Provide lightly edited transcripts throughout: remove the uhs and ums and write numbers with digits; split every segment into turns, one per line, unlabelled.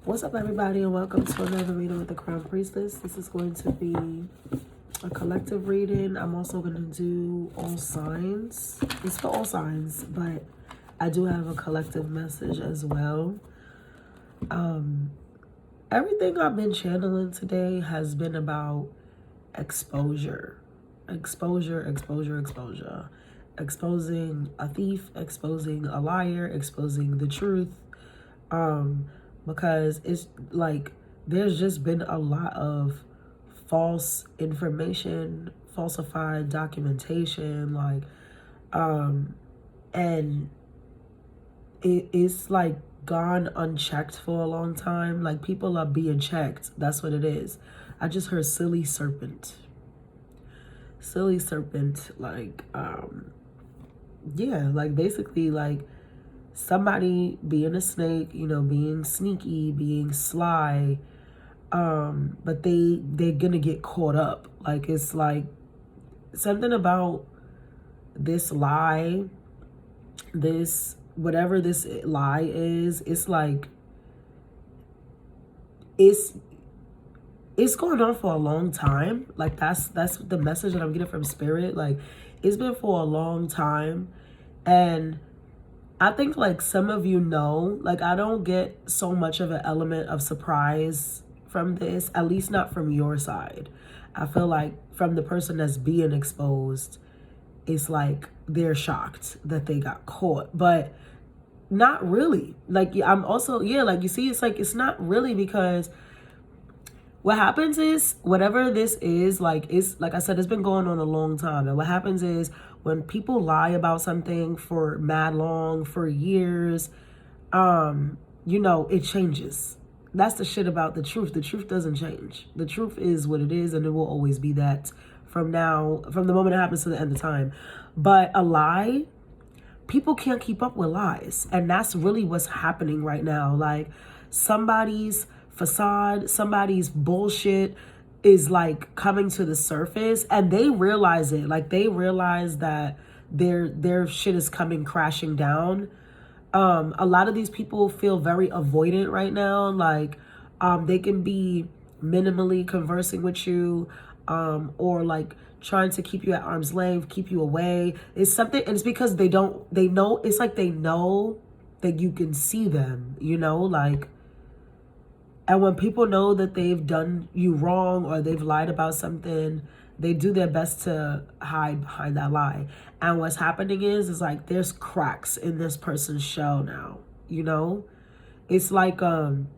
What's up, everybody, and welcome to another reading with the Crown Priestess. This is going to be a collective reading. I'm also going to do all signs. It's for all signs, but I do have a collective message as well. Everything I've been channeling today has been about exposure. Exposure. Exposing a thief, exposing a liar, exposing the truth. Because it's like there's just been a lot of false information, falsified documentation, and it's like gone unchecked for a long time. Like, people are being checked. That's what it is. I just heard silly serpent. Like, yeah, like basically like somebody being a snake, being sneaky, being sly, but they're gonna get caught up. Like, it's like something about this lie, this whatever this lie is, it's like it's going on for a long time. Like, that's the message that I'm getting from spirit. Like, it's been for a long time. And I think, like, some of you know, like, I don't get so much of an element of surprise from this, at least not from your side. I feel like from the person that's being exposed, it's like they're shocked that they got caught, but not really. Like, I'm also, yeah, like, you see, it's like, it's not really, because what happens is, whatever this is, like, it's like I said, it's been going on a long time. And what happens is, when people lie about something for mad long, for years, it changes. That's the shit about the truth. The truth doesn't change. The truth is what it is, and it will always be that from the moment it happens to the end of time. But a lie, people can't keep up with lies. And that's really what's happening right now. Like, somebody's facade, somebody's bullshit is like coming to the surface, and they realize it. Like, they realize that their shit is coming crashing down. A lot of these people feel very avoidant right now. Like, they can be minimally conversing with you, or like trying to keep you at arm's length, keep you away. It's something, and it's because they know, it's like they know that you can see them, like. And when people know that they've done you wrong or they've lied about something, they do their best to hide behind that lie. And what's happening is like there's cracks in this person's shell now, It's like trying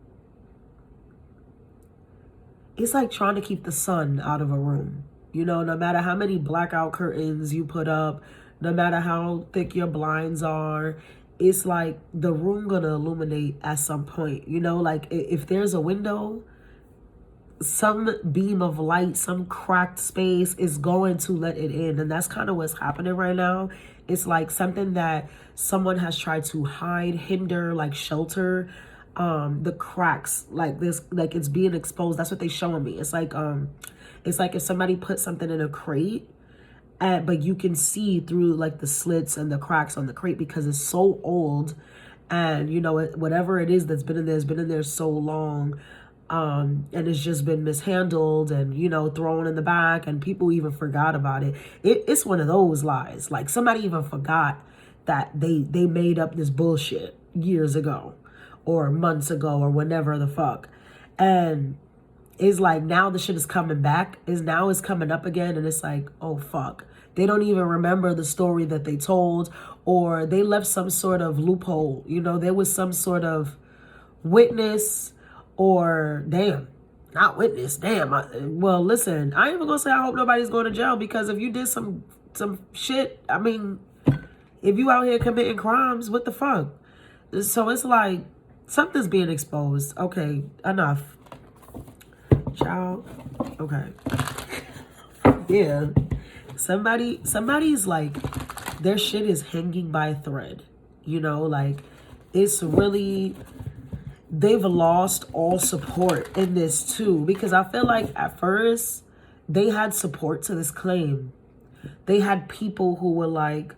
to keep the sun out of a room. No matter how many blackout curtains you put up, no matter how thick your blinds are, it's like the room gonna illuminate at some point. Like, if there's a window, some beam of light, some cracked space is going to let it in. And that's kind of what's happening right now. It's like something that someone has tried to hide, hinder, like shelter. The cracks, like this, like it's being exposed. That's what they're showing me. It's like if somebody put something in a crate, but you can see through like the slits and the cracks on the crate because it's so old, and whatever it is that's been in there has been in there so long, and it's just been mishandled and thrown in the back, and people even forgot about it. It's one of those lies. Like, somebody even forgot that they made up this bullshit years ago or months ago or whenever the fuck, and it's like now the shit is coming back. It's coming up again, and it's like, oh fuck. They don't even remember the story that they told, or they left some sort of loophole. There was some sort of witness, or not witness. Well, listen, I ain't even gonna say I hope nobody's going to jail, because if you did some shit, I mean, if you out here committing crimes, what the fuck? So it's like something's being exposed. Okay, enough. Child. Okay. Yeah. Somebody's like, their shit is hanging by a thread. Like, it's really, they've lost all support in this too. Because I feel like at first they had support to this claim. They had people who were like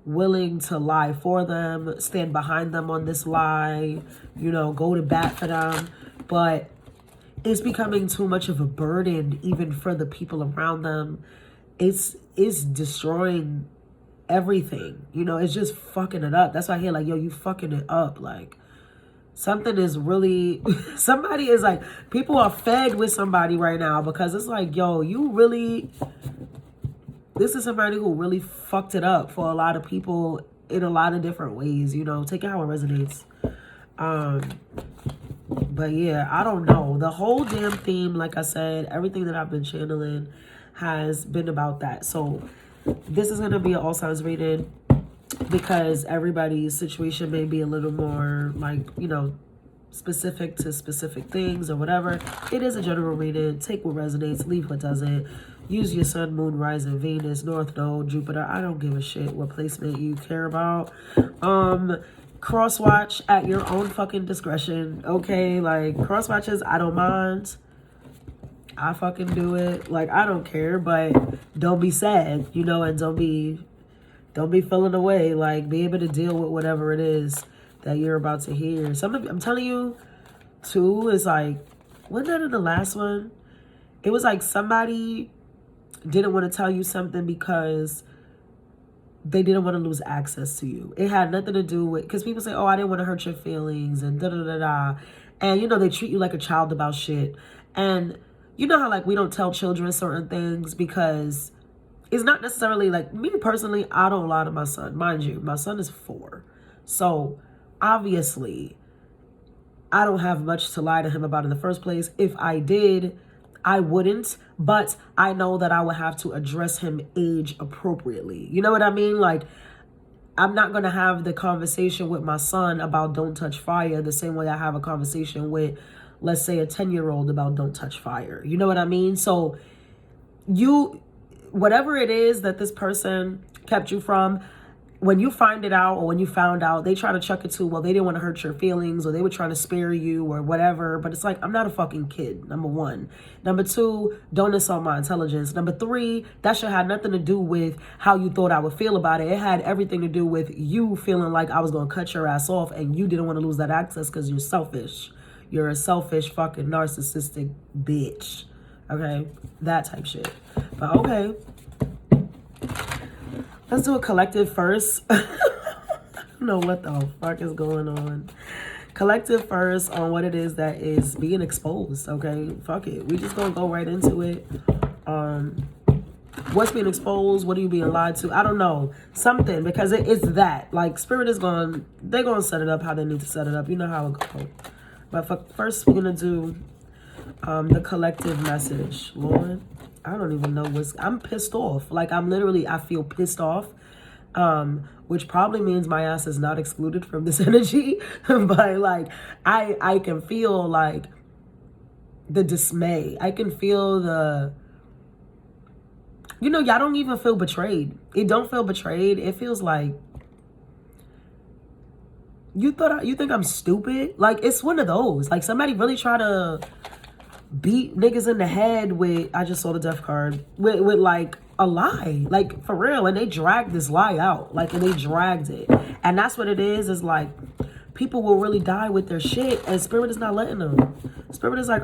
willing to lie for them, stand behind them on this lie, go to bat for them. but it's becoming too much of a burden even for the people around them. It's destroying everything, you know. It's just fucking it up. That's why I hear like, yo, you fucking it up. Like, something is really somebody is like, people are fed with somebody right now, because it's like, yo, you really, this is somebody who really fucked it up for a lot of people in a lot of different ways, you know. Take it how it resonates. But yeah, I don't know. The whole damn theme, like I said, everything that I've been channeling has been about that. So this is going to be an all signs reading, because everybody's situation may be a little more like, you know, specific to specific things or whatever. It is a general reading. Take what resonates, leave what doesn't. Use your sun, moon, rising, Venus, North Node, Jupiter. I don't give a shit what placement you care about. Cross watch at your own fucking discretion. Okay, like, cross watches, I don't mind. I fucking do it. Like, I don't care, but don't be sad, you know, and don't be feeling away. Like, be able to deal with whatever it is that you're about to hear. I'm telling you, too, is like, wasn't that in the last one? It was like somebody didn't want to tell you something because they didn't want to lose access to you. It had nothing to do with, because people say, oh, I didn't want to hurt your feelings and da-da-da-da. And, you know, they treat you like a child about shit. And you know how, like, we don't tell children certain things because it's not necessarily, like, me personally, I don't lie to my son. Mind you, my son is 4. So, obviously, I don't have much to lie to him about in the first place. If I did, I wouldn't, but I know that I would have to address him age appropriately. You know what I mean? Like, I'm not going to have the conversation with my son about don't touch fire the same way I have a conversation with, let's say, a 10-year-old about don't touch fire. You know what I mean? So whatever it is that this person kept you from, when you find it out, or when you found out, they try to chuck it to, well, they didn't want to hurt your feelings, or they were trying to spare you or whatever. But it's like, I'm not a fucking kid, number 1. Number 2, don't insult my intelligence. Number 3, that shit had nothing to do with how you thought I would feel about it. It had everything to do with you feeling like I was going to cut your ass off, and you didn't want to lose that access because you're selfish. You're a selfish fucking narcissistic bitch. Okay? That type shit. But okay. Let's do a collective first. I don't know what the fuck is going on. Collective first on what it is that is being exposed, okay? Fuck it. We just gonna go right into it. What's being exposed? What are you being lied to? I don't know. Something, because it's that. Like, Spirit is they're gonna set it up how they need to set it up. You know how it goes. But first, we're gonna do the collective message. Lord, I don't even know I'm pissed off. Like, I feel pissed off, which probably means my ass is not excluded from this energy. But, like, I can feel, like, the dismay. I can feel y'all don't even feel betrayed. It don't feel betrayed. It feels like, you think I'm stupid? Like, it's one of those. Like, somebody really try to beat niggas in the head with, I just saw the death card, with like a lie, like, for real. And they dragged this lie out, like, and they dragged it. And that's what it is like, people will really die with their shit, and Spirit is not letting them. Spirit is like,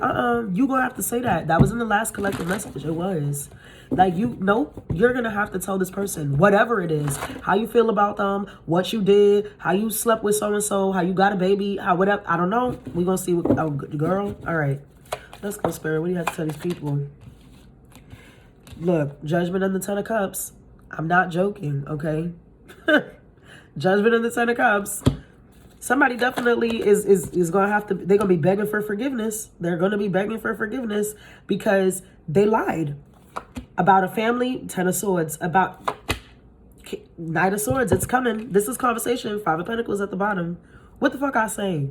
you gonna have to say that. That was in the last collective message. It was like, nope, you're gonna have to tell this person whatever it is, how you feel about them, what you did, how you slept with so-and-so, how you got a baby, how whatever. I don't know. We gonna see what, oh, girl. All right. Let's go, Spirit. What do you have to tell these people? Look, Judgment and the 10 of Cups. I'm not joking, okay? Judgment and the 10 of Cups. Somebody definitely is going to have to, they're going to be begging for forgiveness. They're going to be begging for forgiveness because they lied about a family. 10 of Swords. About Knight of Swords. It's coming. This is conversation. 5 of Pentacles at the bottom. What the fuck I say?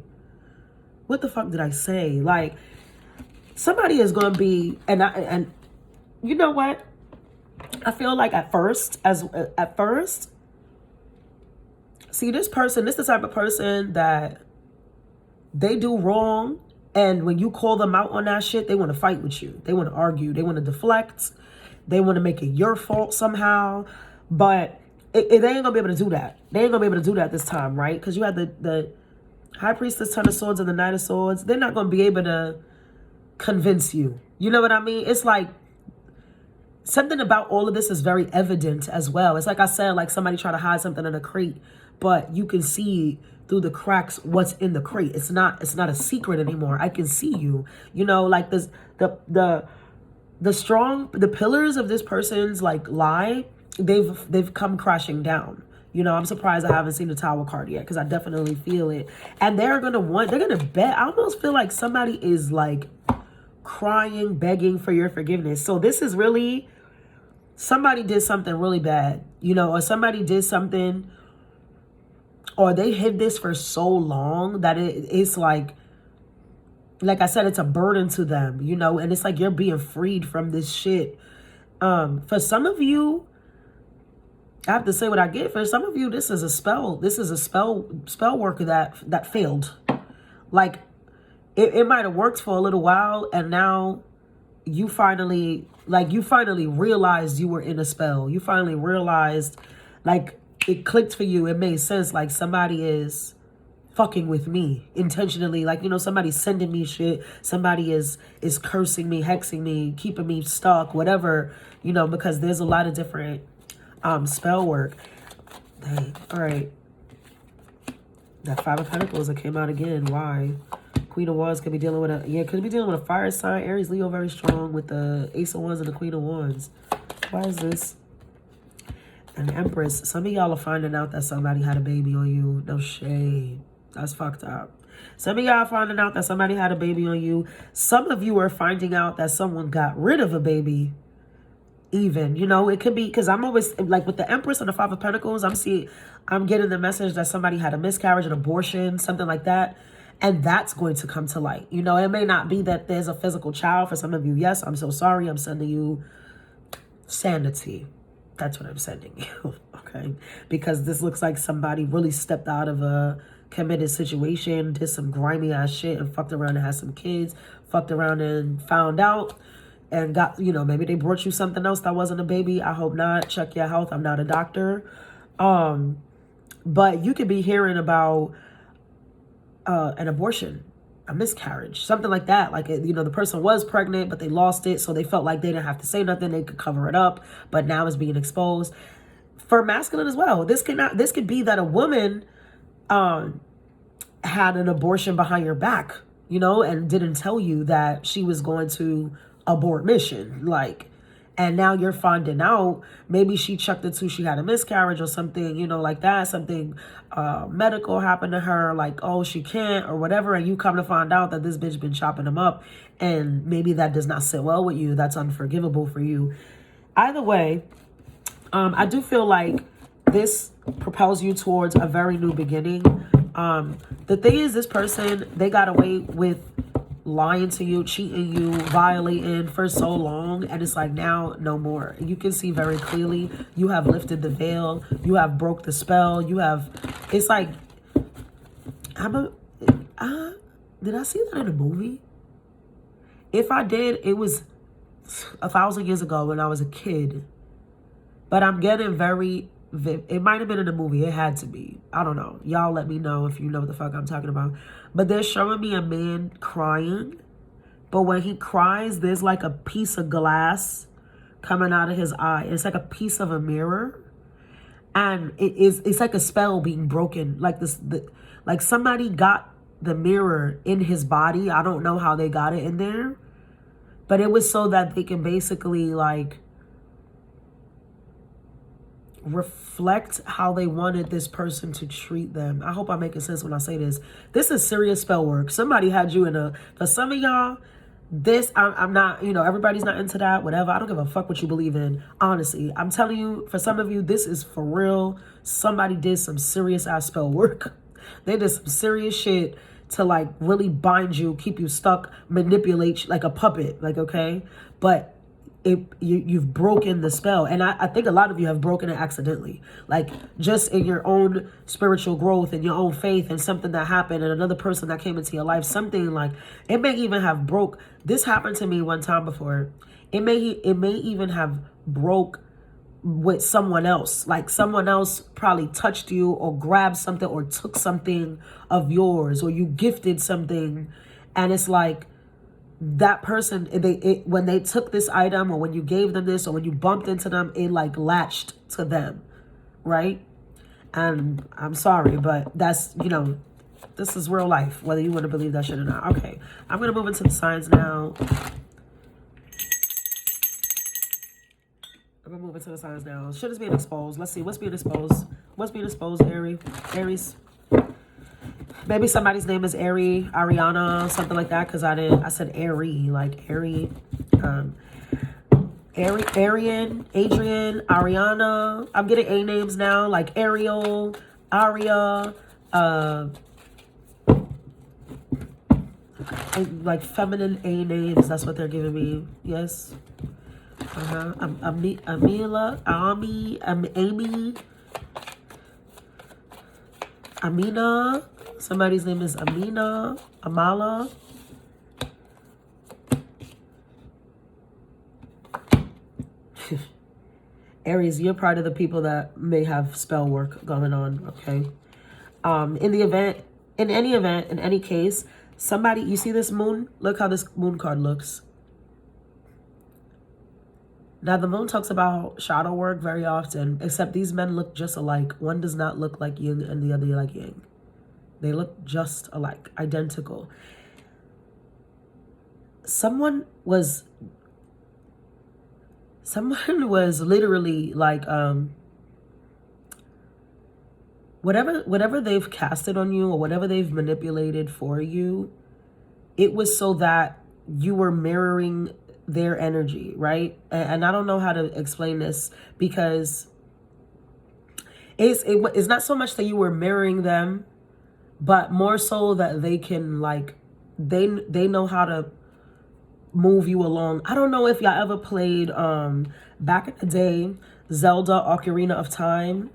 What the fuck did I say? Like, somebody is going to be, and you know what? I feel like at first, see, this person, this is the type of person that they do wrong, and when you call them out on that shit, they want to fight with you. They want to argue. They want to deflect. They want to make it your fault somehow. But they ain't going to be able to do that. They ain't going to be able to do that this time, right? Because you had the High Priestess, Ten of Swords, and the Knight of Swords, they're not going to be able to convince you. You know what I mean? It's like something about all of this is very evident as well. It's like I said, like somebody trying to hide something in a crate, but you can see through the cracks what's in the crate. It's not a secret anymore. I can see you. You know, like this, the pillars of this person's like lie, they've come crashing down. You know, I'm surprised I haven't seen the Tower card yet, because I definitely feel it. And they're gonna bet. I almost feel like somebody is like crying, begging for your forgiveness. So this is really, somebody did something really bad, you know, or somebody did something, or they hid this for so long that it's like I said, it's a burden to them, you know, and it's like you're being freed from this shit. For some of you, I have to say what I get. For some of you, this is a spell. This is a spell work that failed. Like it might have worked for a little while, and now you finally realized you were in a spell. You finally realized, like, it clicked for you. It made sense. Like, somebody is fucking with me intentionally. Like, you know, somebody's sending me shit. Somebody is cursing me, hexing me, keeping me stuck, whatever, you know, because there's a lot of different spell work. Dang. All right. That Five of Pentacles that came out again. Why? Queen of Wands could be dealing with could be dealing with a fire sign. Aries, Leo, very strong with the Ace of Wands and the Queen of Wands. Why is this? And Empress. Some of y'all are finding out that somebody had a baby on you. No shade. That's fucked up. Some of y'all are finding out that somebody had a baby on you. Some of you are finding out that someone got rid of a baby. Even, you know, it could be, because I'm always like with the Empress and the Five of Pentacles, I'm getting the message that somebody had a miscarriage, an abortion, something like that. And that's going to come to light. You know, it may not be that there's a physical child. For some of you, yes, I'm so sorry. I'm sending you sanity. That's what I'm sending you, okay? Because this looks like somebody really stepped out of a committed situation, did some grimy ass shit, and fucked around and had some kids, fucked around and found out, and got, you know, maybe they brought you something else that wasn't a baby. I hope not. Check your health. I'm not a doctor. But you could be hearing about an abortion, a miscarriage, something like that. Like, you know, the person was pregnant, but they lost it. So they felt like they didn't have to say nothing. They could cover it up, but now it's being exposed. For masculine as well, this could be that a woman had an abortion behind your back, you know, and didn't tell you that she was going to abort mission. Like, and now you're finding out, maybe she chucked it to, she had a miscarriage or something, you know, like that, something medical happened to her, like, oh, she can't or whatever, and you come to find out that this bitch been chopping them up, and maybe that does not sit well with you. That's unforgivable for you. Either way, I do feel like this propels you towards a very new beginning. The thing is, this person, they got away with lying to you, cheating you, violating for so long, and it's like now no more. You can see very clearly you have lifted the veil, you have broke the spell, you have, it's like, did I see that in a movie? If I did, it was 1,000 years ago when I was a kid, but I'm getting very, it might have been in a movie, it had to be, I don't know, y'all let me know if you know what the fuck I'm talking about. But they're showing me a man crying, but when he cries, there's like a piece of glass coming out of his eye. It's like a piece of a mirror, and it's like a spell being broken. Like like somebody got the mirror in his body. I don't know how they got it in there, but it was so that they can basically like reflect how they wanted this person to treat them. I hope I'm making sense when I say this. This is serious spell work. Somebody had you in for some of y'all, this, I'm not, you know, everybody's not into that, whatever. I don't give a fuck what you believe in. Honestly, I'm telling you, for some of you, this is for real. Somebody did some serious ass spell work. They did some serious shit to like really bind you, keep you stuck, manipulate you like a puppet, like, okay? But you've broken the spell. And I think a lot of you have broken it accidentally. Like just in your own spiritual growth and your own faith and something that happened and another person that came into your life, something like, it may even have broke. This happened to me one time before. It may even have broke with someone else. Like someone else probably touched you or grabbed something or took something of yours, or you gifted something. And it's like that person, when they took this item, or when you gave them this, or when you bumped into them, it like latched to them, right? And I'm sorry, but that's, you know, this is real life, whether you want to believe that shit or not. Okay, I'm going to move into the signs now. I'm going to move into the signs now. Shit is being exposed. Let's see. What's being exposed? What's being exposed, Aries? Maybe somebody's name is Aries, Ariana, something like that. Because I said Aries, like Aries. Arian, Adrian, Ariana. I'm getting A names now, like Ariel, Aria, like feminine A names. That's what they're giving me. Yes. Amila, Ami, Amy, Amina. Somebody's name is Amina, Amala. Aries, you're part of the people that may have spell work going on, okay? In any case, somebody, you see this moon? Look how this moon card looks. Now, the moon talks about shadow work very often, except these men look just alike. One does not look like yin and the other like yang. They look just alike, identical. Someone was literally like, whatever they've casted on you or whatever they've manipulated for you, it was so that you were mirroring their energy, right? And I don't know how to explain this, because it's not so much that you were mirroring them, but more so that they can, like, they know how to move you along. I don't know if y'all ever played back in the day Zelda Ocarina of Time.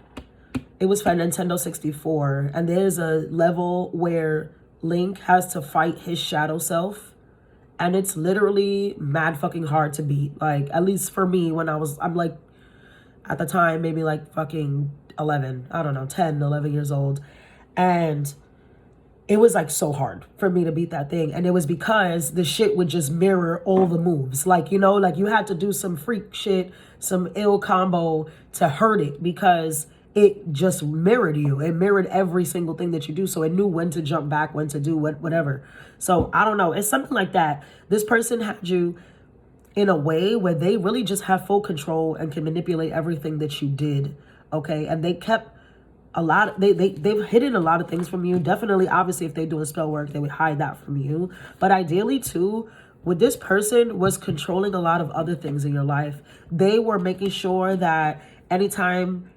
It was for Nintendo 64, and there's a level where Link has to fight his shadow self, and it's literally mad fucking hard to beat. Like, at least for me, when I'm like, at the time, maybe like fucking 11, I don't know, 10, 11 years old. And it was like so hard for me to beat that thing. And it was because the shit would just mirror all the moves. Like, you know, like you had to do some freak shit, some ill combo to hurt it, because it just mirrored you. It mirrored every single thing that you do. So it knew when to jump back, when to do whatever. So I don't know. It's something like that. This person had you in a way where they really just have full control and can manipulate everything that you did. Okay. And they kept a lot. They've hidden a lot of things from you. Definitely, obviously, if they do a spell work, they would hide that from you. But ideally too, with this person was controlling a lot of other things in your life. They were making sure that anytime,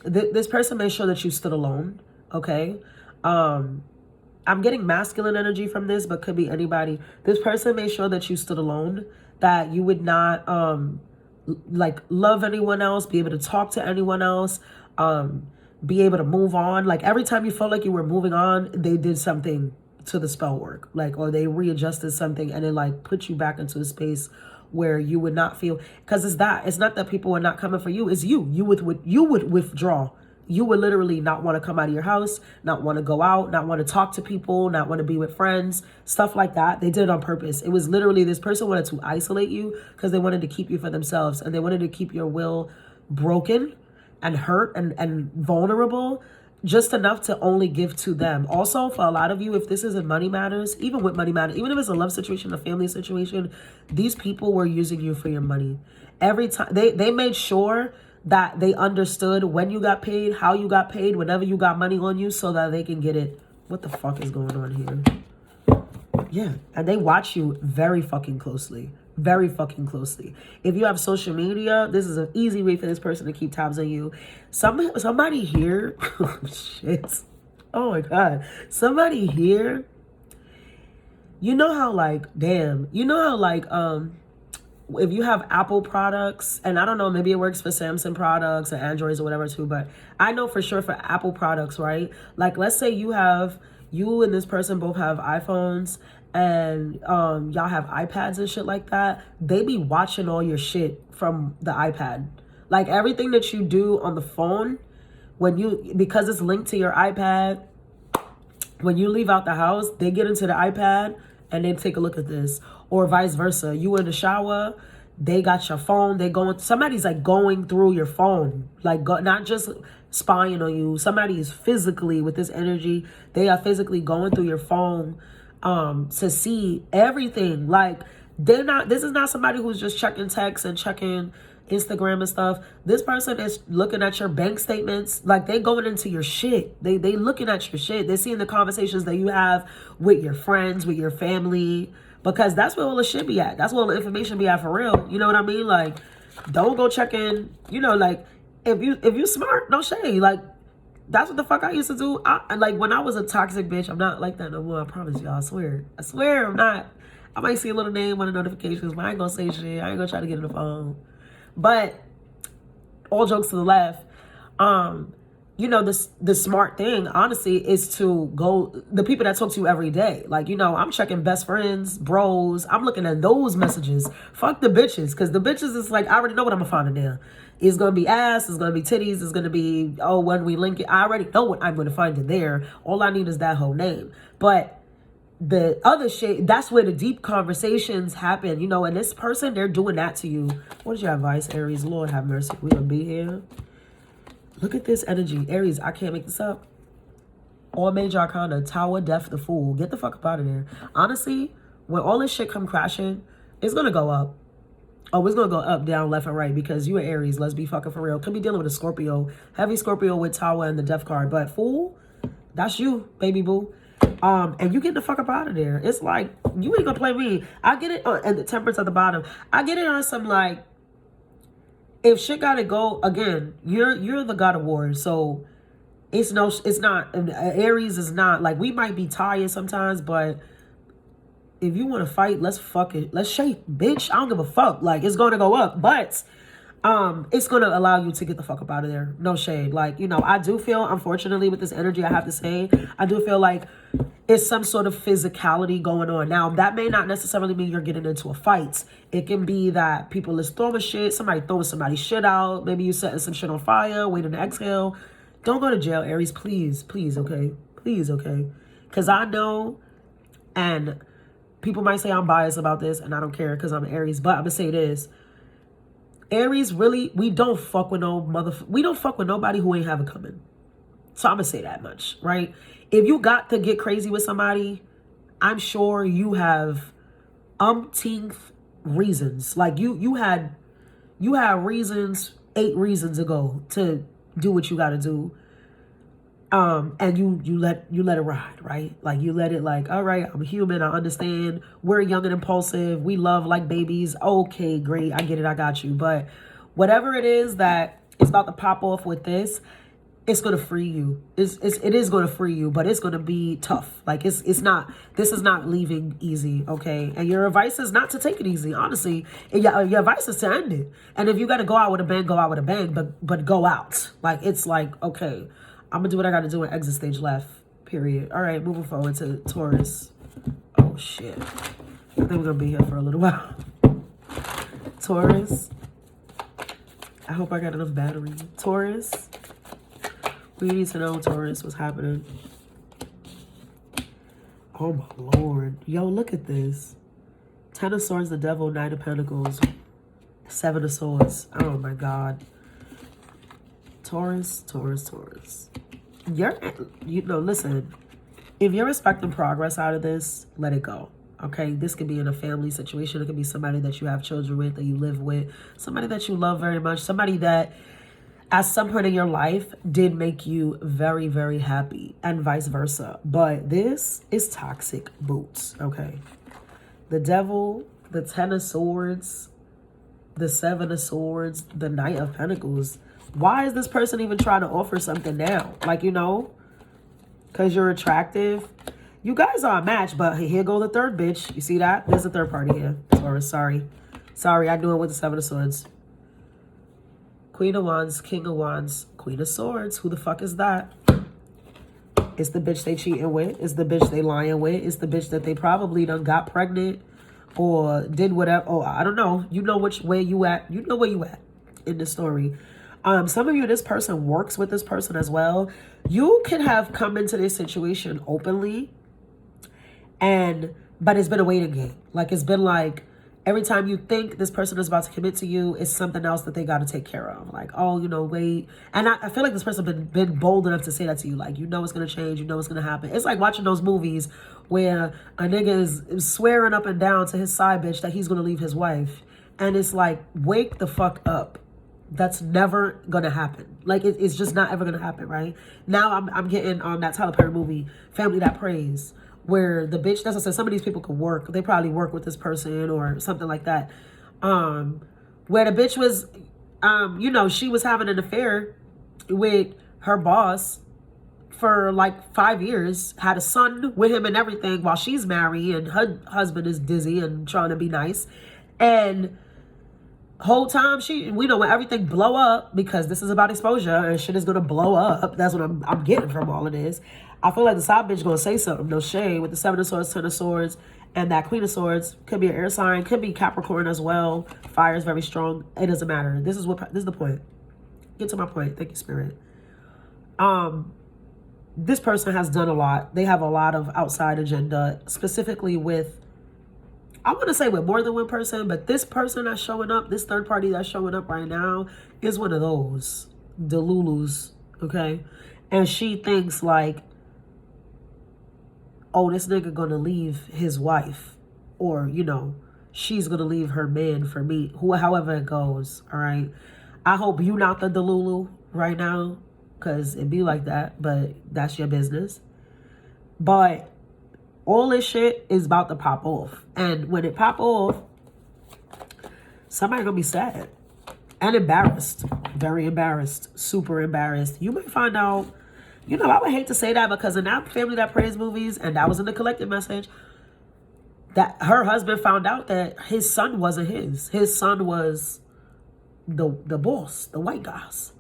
this person made sure that you stood alone. Okay. I'm getting masculine energy from this, but could be anybody. This person made sure that you stood alone, that you would not, like, love anyone else, be able to talk to anyone else, be able to move on. Like, every time you felt like you were moving on, they did something to the spell work, like, or they readjusted something, and it like put you back into a space where you would not feel, because it's not that people are not coming for you, it's you would withdraw. You would literally not want to come out of your house, not want to go out, not want to talk to people, not want to be with friends, stuff like that. They did it on purpose. It was literally, this person wanted to isolate you because they wanted to keep you for themselves, and they wanted to keep your will broken and hurt and vulnerable, just enough to only give to them. Also, for a lot of you, if this isn't money matters, even with money matters, even if it's a love situation, a family situation, these people were using you for your money. Every time they made sure that they understood when you got paid, how you got paid, whenever you got money on you, so that they can get it. What the fuck is going on here? Yeah, and they watch you very fucking closely. Very fucking closely. If you have social media, this is an easy way for this person to keep tabs on you. Somebody here, oh, shit. Oh my God. Somebody here, you know how like, damn, you know how like, if you have Apple products, and I don't know, maybe it works for Samsung products and Androids or whatever too, but I know for sure for Apple products, right? Like, let's say you have you and this person both have iPhones and y'all have iPads and shit like that, they be watching all your shit from the iPad. Like everything that you do on the phone, because it's linked to your iPad, when you leave out the house, they get into the iPad and they take a look at this. Or vice versa. You in the shower, they got your phone. Somebody's like going through your phone. Like not just spying on you. Somebody is physically, with this energy, they are physically going through your phone to see everything. Like this is not somebody who's just checking texts and checking Instagram and stuff. This person is looking at your bank statements. Like they going into your shit. They looking at your shit. They seeing the conversations that you have with your friends, with your family, because that's where all the shit be at. That's where all the information be at for real. You know what I mean? Like, don't go checking, like if you smart, no shade. Like that's what the fuck I used to do. Like when I was a toxic bitch, I'm not like that no more. I promise y'all. I swear I'm not. I might see a little name on the notifications, but I ain't gonna say shit. I ain't gonna try to get in the phone. But all jokes to the left, the smart thing, honestly, is to go, the people that talk to you every day. Like, I'm checking best friends, bros. I'm looking at those messages. Fuck the bitches. Because the bitches is like, I already know what I'm going to find in there. It's going to be ass. It's going to be titties. It's going to be, when we link it. I already know what I'm going to find in there. All I need is that whole name. But the other shit, that's where the deep conversations happen, and this person, they're doing that to you. What is your advice, Aries? Lord have mercy. We gonna be here. Look at this energy. Aries, I can't make this up. All major arcana, Tower, Death, the Fool. Get the fuck up out of there. Honestly, when all this shit come crashing, it's gonna go up. Oh, it's gonna go up, down, left, and right, because you are Aries. Let's be fucking for real. Could be dealing with a Scorpio. Heavy Scorpio with Tower and the Death card. But Fool, that's you, baby boo. And you get the fuck up out of there. It's like, you ain't gonna play me. I get it and the Temperance at the bottom. I get it on some like, if shit gotta go, again, you're the god of war. So it's not, Aries is not, like, we might be tired sometimes, but if you want to fight, let's fuck it. Let's shake, bitch. I don't give a fuck. Like, it's gonna go up, but it's going to allow you to get the fuck up out of there. No shade. Like, I do feel, unfortunately, with this energy, I have to say, I do feel like it's some sort of physicality going on. Now, that may not necessarily mean you're getting into a fight. It can be that people is throwing shit, somebody throwing somebody's shit out. Maybe you setting some shit on fire, waiting to exhale. Don't go to jail, Aries. Please, okay? Please, okay? Because I know, and people might say I'm biased about this, and I don't care because I'm Aries, but I'm going to say this. Aries, really, we don't fuck with nobody who ain't have it coming. So I'm gonna say that much, right? If you got to get crazy with somebody, I'm sure you have umpteenth reasons. Like you had reasons, 8 reasons ago to do what you gotta do. And you let it ride, right? Like you let it, like, all right, I'm human, I understand. We're young and impulsive. We love like babies. Okay, great. I get it. I got you. But whatever it is that is about to pop off with this, it's going to free you. It is going to free you, but it's going to be tough. Like this is not leaving easy. Okay. And your advice is not to take it easy. Honestly, your advice is to end it. And if you got to go out with a bang, go out with a bang, but go out. Like, it's like, okay, I'm going to do what I got to do and exit stage left, period. All right, moving forward to Taurus. Oh, shit. I think we're going to be here for a little while. Taurus. I hope I got enough battery. Taurus. We need to know, Taurus, what's happening. Oh, my Lord. Yo, look at this. 10 of Swords, the Devil, 9 of Pentacles, 7 of Swords. Oh, my God. Taurus. Listen, if you're expecting progress out of this, let it go. Okay, this could be in a family situation. It could be somebody that you have children with, that you live with, somebody that you love very much, somebody that at some point in your life did make you very, very happy, and vice versa. But this is toxic boots. Okay, the Devil, the 10 of Swords, the 7 of Swords, the Knight of Pentacles. Why is this person even trying to offer something now? Like, because you're attractive. You guys are a match, but here go the third bitch. You see that? There's a third party here. Sorry, I do it with the 7 of Swords. Queen of Wands, King of Wands, Queen of Swords. Who the fuck is that? It's the bitch they cheating with. It's the bitch they lying with. It's the bitch that they probably done got pregnant or did whatever. Oh, I don't know. You know which way you at. You know where you at in the story. Some of you, this person works with this person as well. You could have come into this situation openly, but it's been a waiting game. Like, it's been like, every time you think this person is about to commit to you, it's something else that they got to take care of. Like, oh, you know, wait. And I feel like this person been bold enough to say that to you. Like, you know it's going to change. You know it's going to happen. It's like watching those movies where a nigga is swearing up and down to his side bitch that he's going to leave his wife. And it's like, wake the fuck up. That's never going to happen. Like, it's just not ever going to happen, right? Now I'm getting on that Tyler Perry movie, Family That Prays, where the bitch, that's what I said, some of these people could work. They probably work with this person or something like that. Where the bitch was, you know, she was having an affair with her boss for like 5 years, had a son with him and everything while she's married and her husband is dizzy and trying to be nice. And whole time we know when everything blow up, because this is about exposure and shit is gonna blow up. That's what I'm getting from all of this. I feel like the side bitch gonna say something. No shade with the 7 of Swords, 10 of Swords, and that Queen of Swords. Could be an air sign, could be Capricorn as well. Fire is very strong. It doesn't matter. This is the point. Get to my point. Thank you, Spirit. This person has done a lot. They have a lot of outside agenda, specifically with, I want to say with more than one person, but this person that's showing up, this third party that's showing up right now is one of those Delulus, okay? And she thinks like, oh, this nigga gonna leave his wife, or, you know, she's gonna leave her man for me, however it goes, all right? I hope you not the Delulu right now, because it be like that, but that's your business. But all this shit is about to pop off. And when it pop off, somebody gonna be sad and embarrassed. Very embarrassed. Super embarrassed. You might find out, you know, I would hate to say that, because in that Family That Prays movies, and that was in the collective message, that her husband found out that his son wasn't his. His son was the boss, the white guy's.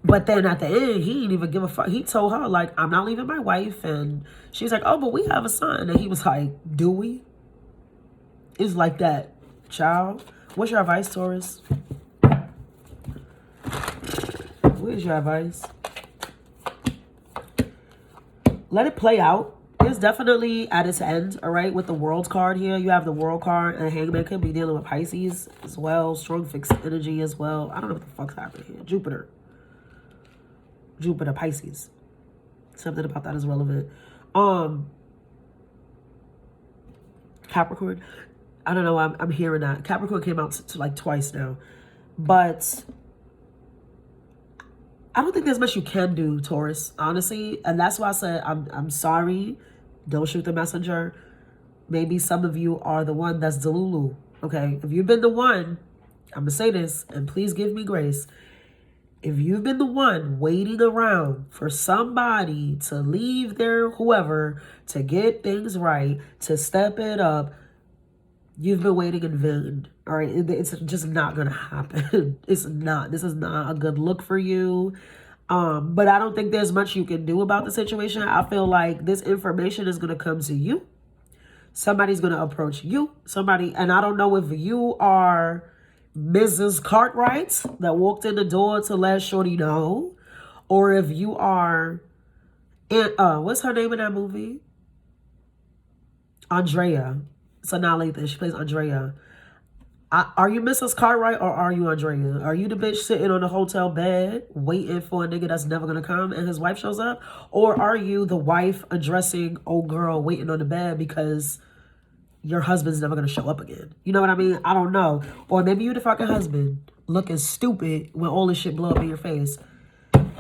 But then at the end, he didn't even give a fuck. He told her, like, I'm not leaving my wife. And she's like, oh, but we have a son. And he was like, do we? It's like that, child. What's your advice, Taurus? What is your advice? Let it play out. It's definitely at its end, all right? With the World card here, you have the World card, and Hangman could be dealing with Pisces as well. Strong fixed energy as well. I don't know what the fuck's happening here. Jupiter, Pisces. Something about that is relevant. Capricorn. I don't know. I'm hearing that. Capricorn came out to like twice now. But I don't think there's much you can do, Taurus, honestly. And that's why I said I'm sorry. Don't shoot the messenger. Maybe some of you are the one that's Delulu. Okay? If you've been the one, I'm going to say this, and please give me grace. If you've been the one waiting around for somebody to leave their whoever, to get things right, to step it up, you've been waiting in vain. All right? It's just not going to happen. It's not. This is not a good look for you. But I don't think there's much you can do about the situation. I feel like this information is going to come to you. Somebody's going to approach you. And I don't know if you are Mrs. Cartwright that walked in the door to let Shorty know, or if you are, what's her name in that movie? Andrea. So now Lathan, she plays Andrea. Are you Mrs. Cartwright or are you Andrea? Are you the bitch sitting on the hotel bed waiting for a nigga that's never gonna come and his wife shows up? Or are you the wife addressing old girl waiting on the bed because your husband's never gonna show up again? You know what I mean? I don't know. Or maybe you the fucking husband looking stupid when all this shit blow up in your face.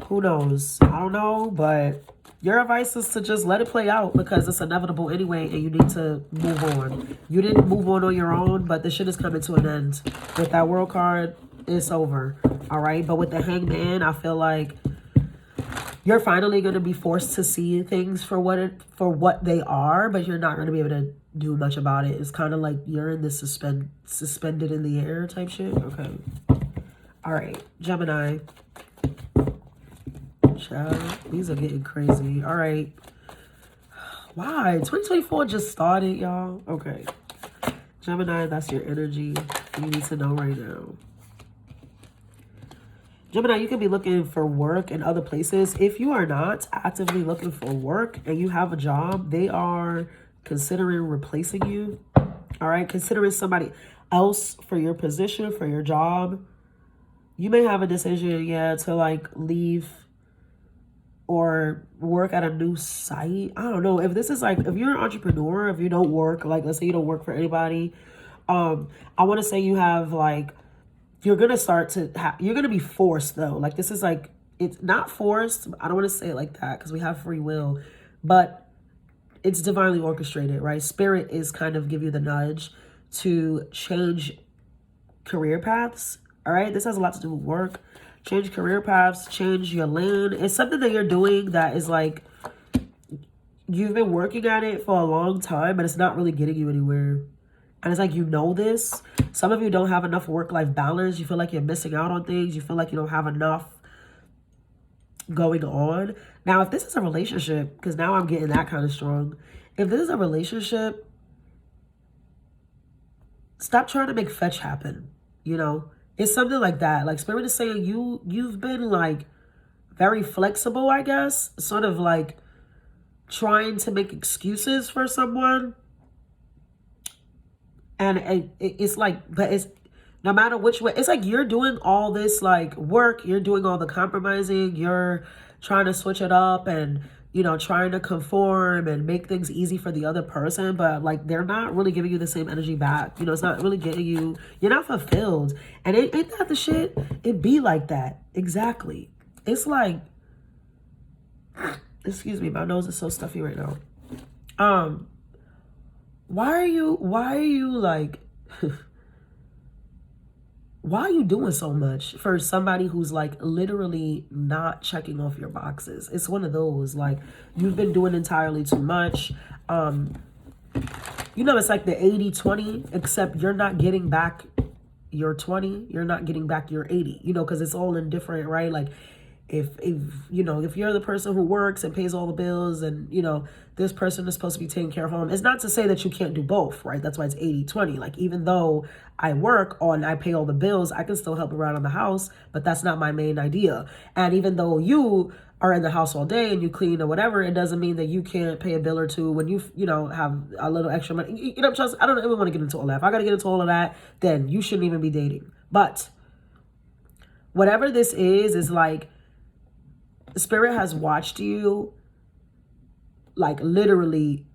Who knows? I don't know, but your advice is to just let it play out, because it's inevitable anyway and you need to move on. You didn't move on your own, but the shit is coming to an end. With that World card, it's over. All right? But with the Hangman, I feel like you're finally going to be forced to see things for what they are, but you're not going to be able to do much about it. It's kind of like you're in this suspended in the air type shit. Okay. All right. Gemini. child. These are getting crazy. All right. Why? 2024 just started, y'all. Okay. Gemini, that's your energy. You need to know right now. Gemini, you could be looking for work in other places. If you are not actively looking for work and you have a job, they are considering replacing you. All right. Considering somebody else for your position, for your job. You may have a decision, yeah, to like leave or work at a new site. I don't know. If this is like, if you're an entrepreneur, if you don't work, like let's say you don't work for anybody, I want to say you have like, you're going to start to you're going to be forced though. Like this is like, it's not forced. I don't want to say it like that because we have free will, but it's divinely orchestrated, right? Spirit is kind of give you the nudge to change career paths. All right. This has a lot to do with work. Change career paths, change your lane. It's something that you're doing that is like, you've been working at it for a long time, but it's not really getting you anywhere. And it's like, you know this. Some of you don't have enough work-life balance. You feel like you're missing out on things. You feel like you don't have enough going on. Now, if this is a relationship, because now I'm getting that kind of strong. If this is a relationship, stop trying to make fetch happen, you know? It's something like that. Like Spirit is saying you've been like very flexible, I guess. Sort of like trying to make excuses for someone. And it's like, but it's no matter which way, it's like you're doing all this like work. You're doing all the compromising. You're trying to switch it up and, you know, trying to conform and make things easy for the other person, but like they're not really giving you the same energy back. You know, it's not really getting you, you're not fulfilled. And ain't that the shit? It be like that. Exactly. It's like, excuse me, my nose is so stuffy right now. Why are you like, why are you doing so much for somebody who's like literally not checking off your boxes? It's one of those, like, you've been doing entirely too much. You know, it's like the 80-20, except you're not getting back your 20. You're not getting back your 80, you know, because it's all indifferent, right? Like, if you know, if you're the person who works and pays all the bills and, you know, this person is supposed to be taking care of home, it's not to say that you can't do both, right? That's why it's 80-20. Like, even though I work and I pay all the bills, I can still help around in the house, but that's not my main idea. And even though you are in the house all day and you clean or whatever, it doesn't mean that you can't pay a bill or two when you know, have a little extra money. You know, I don't even want to get into all that. If I got to get into all of that, then you shouldn't even be dating. But whatever this is like, Spirit has watched you like literally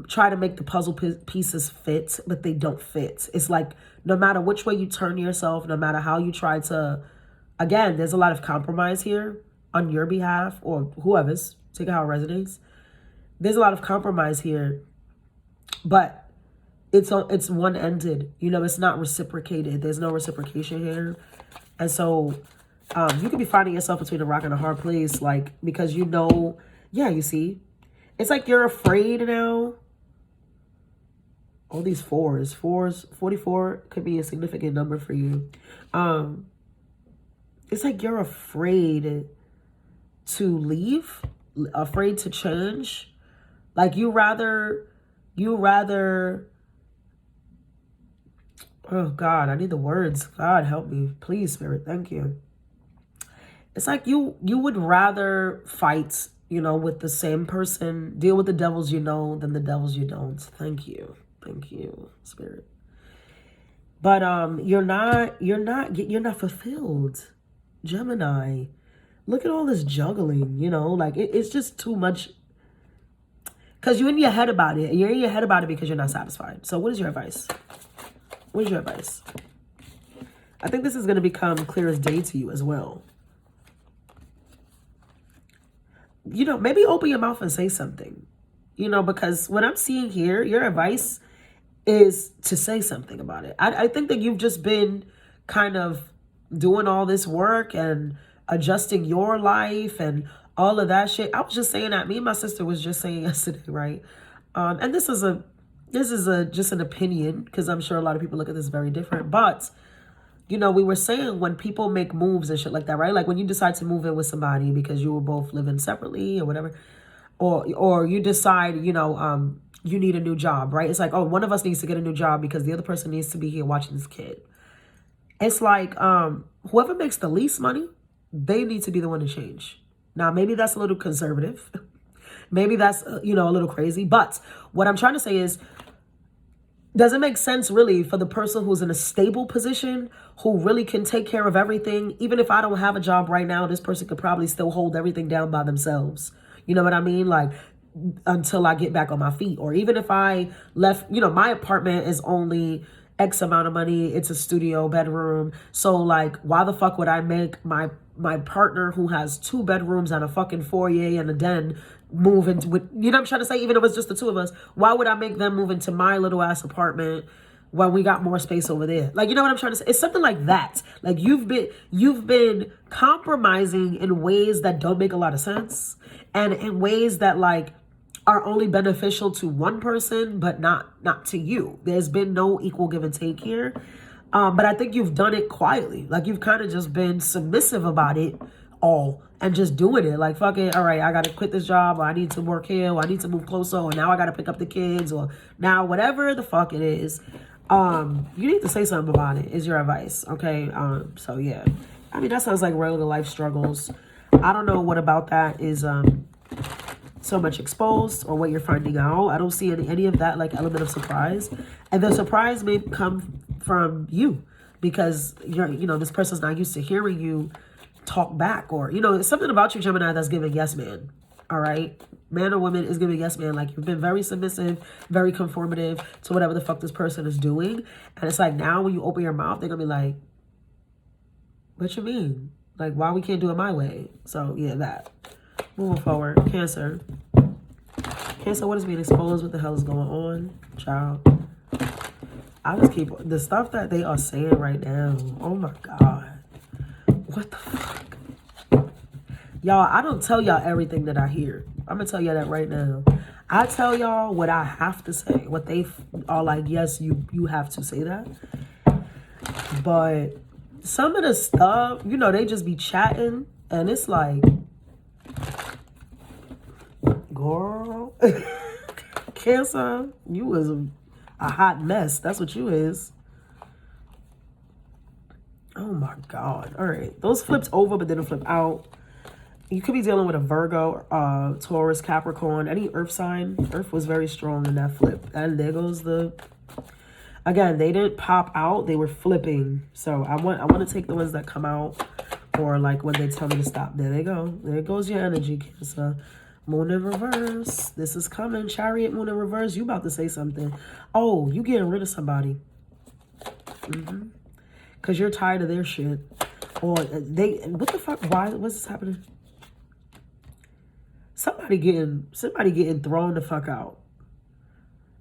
try to make the puzzle pieces fit, but they don't fit. It's like no matter which way you turn yourself, no matter how you try to, again, there's a lot of compromise here on your behalf or whoever's, take it how it resonates. There's a lot of compromise here, but it's one-ended. You know, it's not reciprocated. There's no reciprocation here. And so you could be finding yourself between a rock and a hard place, like, because you know, yeah, you see, it's like you're afraid now. All these fours, 44 could be a significant number for you. It's like you're afraid to leave, afraid to change. Like you rather, oh God, I need the words. God help me, please, Spirit, thank you. It's like you would rather fight, you know, with the same person, deal with the devils you know than the devils you don't. Thank you, Spirit. But you're not fulfilled, Gemini. Look at all this juggling, you know, like it's just too much. Because you're in your head about it. You're in your head about it because you're not satisfied. So what is your advice? What is your advice? I think this is going to become clear as day to you as well. You know, maybe open your mouth and say something, you know, because what I'm seeing here, your advice is to say something about it. I think that you've just been kind of doing all this work and adjusting your life and all of that shit. I was just saying that. Me and my sister was just saying yesterday, right? And this is just an opinion, because I'm sure a lot of people look at this very different. But you know, we were saying when people make moves and shit like that, right? Like when you decide to move in with somebody because you were both living separately or whatever, or you decide, you know, you need a new job, right? It's like, oh, one of us needs to get a new job because the other person needs to be here watching this kid. It's like, whoever makes the least money, they need to be the one to change. Now, maybe that's a little conservative. Maybe that's, you know, a little crazy. But what I'm trying to say is, does it make sense really for the person who's in a stable position, who really can take care of everything? Even if I don't have a job right now, this person could probably still hold everything down by themselves. You know what I mean? Like, until I get back on my feet. Or even if I left, you know, my apartment is only X amount of money. It's a studio bedroom. So like, why the fuck would I make my partner who has 2 bedrooms and a fucking foyer and a den move into, with, you know what I'm trying to say? Even if it's just the 2 of us, why would I make them move into my little ass apartment when we got more space over there? Like, you know what I'm trying to say? It's something like that. Like you've been compromising in ways that don't make a lot of sense, and in ways that like are only beneficial to one person, but not to you. There's been no equal give and take here. But I think you've done it quietly. Like you've kind of just been submissive about it all and just doing it. Like, fuck it. All right, I got to quit this job, or I need to work here, or I need to move closer, or now I got to pick up the kids, or now whatever the fuck it is. You need to say something about it is your advice. Okay. So yeah, I mean, that sounds like regular life struggles. I don't know what about that is, so much exposed or what you're finding out. I don't see any of that like element of surprise. And the surprise may come from you because you're, you know, this person's not used to hearing you talk back, or, you know, it's something about you, Gemini, that's giving yes man. All right. Man or woman is giving yes man. Like you've been very submissive, very conformative to whatever the fuck this person is doing. And it's like now when you open your mouth, they're gonna be like, what you mean? Like, why we can't do it my way? So yeah, that. Moving forward, Cancer. Cancer, what is being exposed? What the hell is going on? Child. I just keep the stuff that they are saying right now. Oh my God. What the fuck? Y'all, I don't tell y'all everything that I hear. I'm going to tell y'all that right now. I tell y'all what I have to say. What they are like, yes, you have to say that. But some of the stuff, you know, they just be chatting. And it's like, girl, Cancer, you is a hot mess. That's what you is. Oh my God. All right. Those flipped over, but didn't flip out. You could be dealing with a Virgo, Taurus, Capricorn, any earth sign. Earth was very strong in that flip. And there goes the, again, they didn't pop out. They were flipping. So I want to take the ones that come out, or like when they tell me to stop. There they go. There goes your energy, Cancer. Moon in reverse. This is coming. Chariot, moon in reverse. You about to say something. Oh, you getting rid of somebody. Because you're tired of their shit. Or they, what the fuck? Why? What's this happening? Somebody getting thrown the fuck out.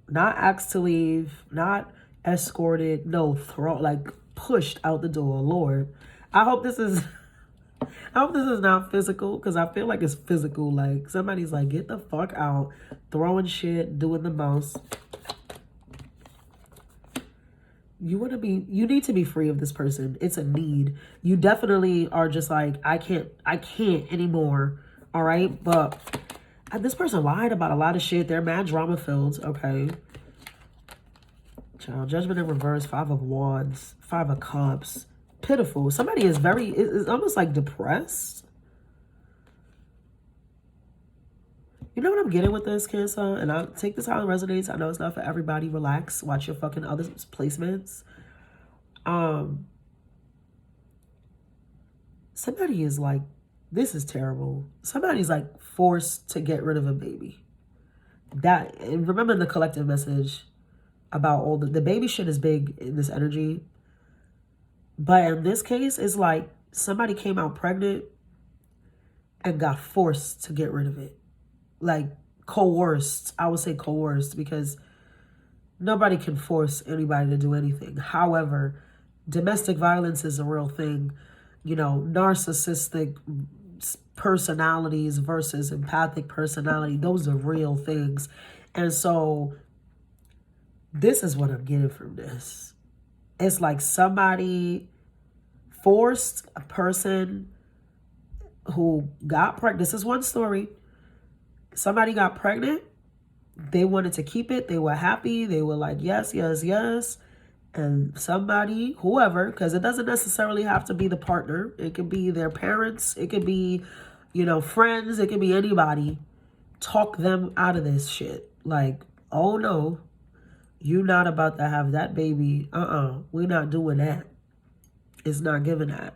Not asked to leave. Not escorted. No, like pushed out the door. Lord. I hope this is not physical, because I feel like it's physical. Like somebody's like, get the fuck out, throwing shit, doing the most. You need to be free of this person. It's a need. You definitely are just like, I can't anymore. All right. But this person lied about a lot of shit. They're mad drama filled. Okay. Child, Judgment in reverse, 5 of Wands, 5 of Cups. Pitiful. Somebody is it's almost like depressed. You know what I'm getting with this, Cancer? And I'll take this how it resonates. I know it's not for everybody. Relax. Watch your fucking other placements. Somebody is like, this is terrible. Somebody's like forced to get rid of a baby. That, and remember the collective message about all the baby shit is big in this energy. But in this case, it's like somebody came out pregnant and got forced to get rid of it. Like coerced. I would say coerced, because nobody can force anybody to do anything. However, domestic violence is a real thing. You know, narcissistic personalities versus empathic personality. Those are real things. And so this is what I'm getting from this. It's like somebody forced a person who got pregnant. This is one story. Somebody got pregnant. They wanted to keep it. They were happy. They were like, yes, yes, yes. And somebody, whoever, because it doesn't necessarily have to be the partner. It could be their parents. It could be, friends. It could be anybody. Talk them out of this shit. Like, oh no, you're not about to have that baby. We're not doing that. It's not giving that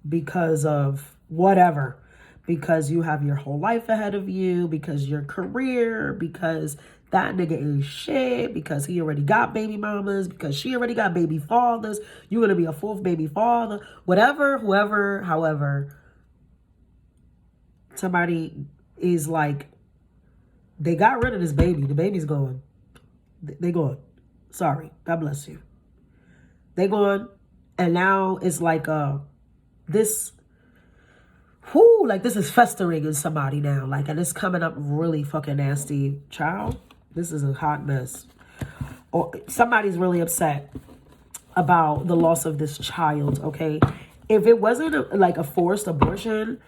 because of whatever. Because you have your whole life ahead of you, because your career, because that nigga ain't shit, because he already got baby mamas, because she already got baby fathers, you're going to be a fourth baby father, whatever, whoever, however. Somebody is like, they got rid of this baby. The baby's gone. They gone. Sorry. God bless you. They gone. And now it's like this... like this is festering in somebody now. Like, and it's coming up really fucking nasty. Child, this is a hot mess. Or somebody's really upset about the loss of this child, okay? If it wasn't a forced abortion,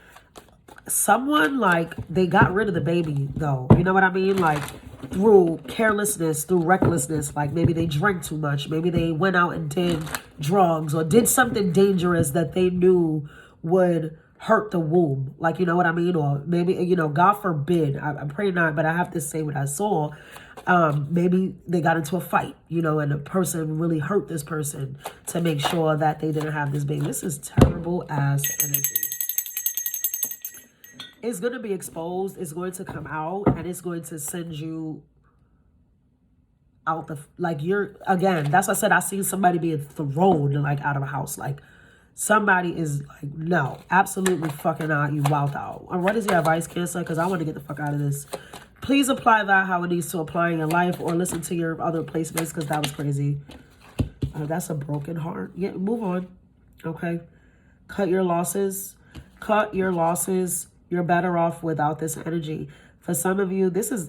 someone, like, they got rid of the baby, though. You know what I mean? Like, through carelessness, through recklessness. Like, maybe they drank too much. Maybe they went out and did drugs or did something dangerous that they knew would hurt the womb. Like, you know what I mean? Or maybe, God forbid, I'm praying not, but I have to say what I saw. Maybe they got into a fight, and a person really hurt this person to make sure that they didn't have this baby. This is terrible ass energy. It's going to be exposed. It's going to come out, and it's going to send you out again, that's what I said. I seen somebody being thrown, like, out of a house. Like, somebody is like, no, absolutely fucking not. You wild out. And what is your advice, Cancer? Because I want to get the fuck out of this. Please apply that how it needs to apply in your life, or listen to your other placements, because that was crazy. That's a broken heart. Yeah, move on. Okay. Cut your losses. Cut your losses. You're better off without this energy. For some of you,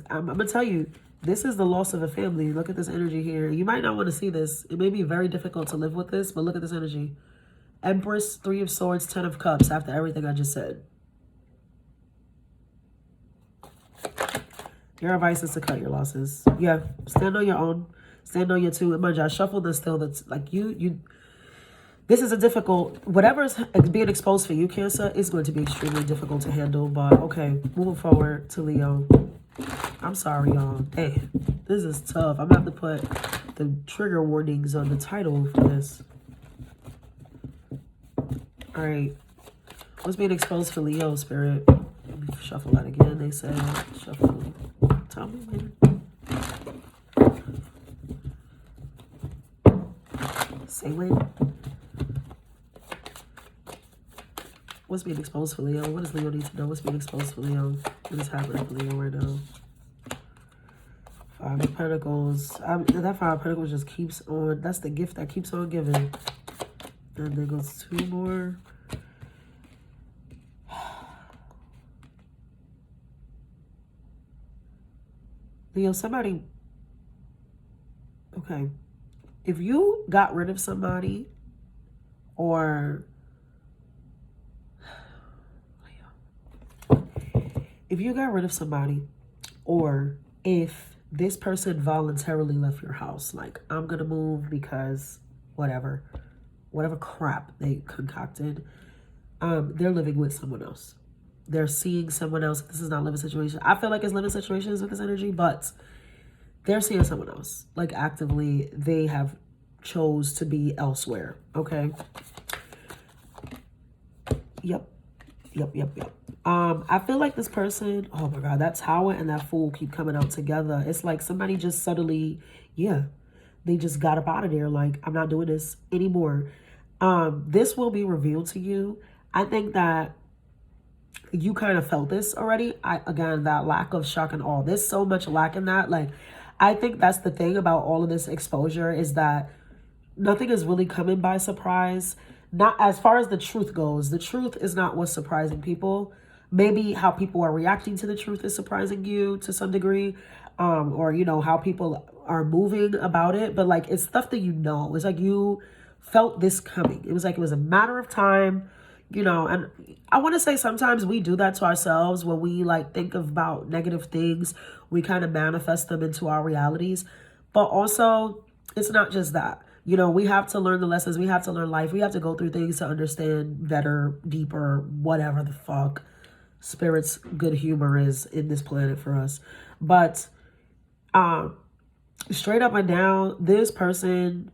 I'm going to tell you, this is the loss of a family. Look at this energy here. You might not want to see this. It may be very difficult to live with this, but look at this energy. Empress, 3 of Swords, 10 of Cups, after everything I just said. Your advice is to cut your losses. Yeah, stand on your own. Stand on your two. And mind you, I shuffled this still. That's like this is a difficult, whatever is being exposed for you, Cancer, is going to be extremely difficult to handle. But okay, moving forward to Leo. I'm sorry, y'all. Hey, this is tough. I'm going to have to put the trigger warnings on the title for this. All right. What's being exposed for Leo, Spirit? Let me shuffle that again. They said shuffle. Tell me, man. Say when. What's being exposed for Leo? What does Leo need to know? What's being exposed for Leo? What is happening for Leo right now? 5 of Pentacles. That 5 of Pentacles just keeps on. That's the gift that keeps on giving. And there goes 2 more. Leo, somebody. Okay. If you got rid of somebody, or if you got rid of somebody, or if this person voluntarily left your house, like, I'm gonna move because whatever crap they concocted, they're living with someone else. They're seeing someone else. This is not living situation. I feel like it's living situations with this energy, but they're seeing someone else. Like, actively, they have chose to be elsewhere. Okay. Yep. I feel like this person, oh my God, that Tower and that Fool keep coming out together. It's like somebody just suddenly, they just got up out of there. Like, I'm not doing this anymore. This will be revealed to you. I think that you kind of felt this already. Again, that lack of shock and awe. There's so much lack in that. Like, I think that's the thing about all of this exposure, is that nothing is really coming by surprise. Not as far as the truth goes. The truth is not what's surprising people. Maybe how people are reacting to the truth is surprising you to some degree. Or, how people are moving about it. But, like, it's stuff that you know. It's like you felt this coming. It was like it was a matter of time, you know. And I want to say sometimes we do that to ourselves when we like think about negative things. We kind of manifest them into our realities. But also, it's not just that. You know, we have to learn the lessons. We have to learn life. We have to go through things to understand better, deeper, whatever the fuck Spirit's good humor is in this planet for us. But straight up and down, this person,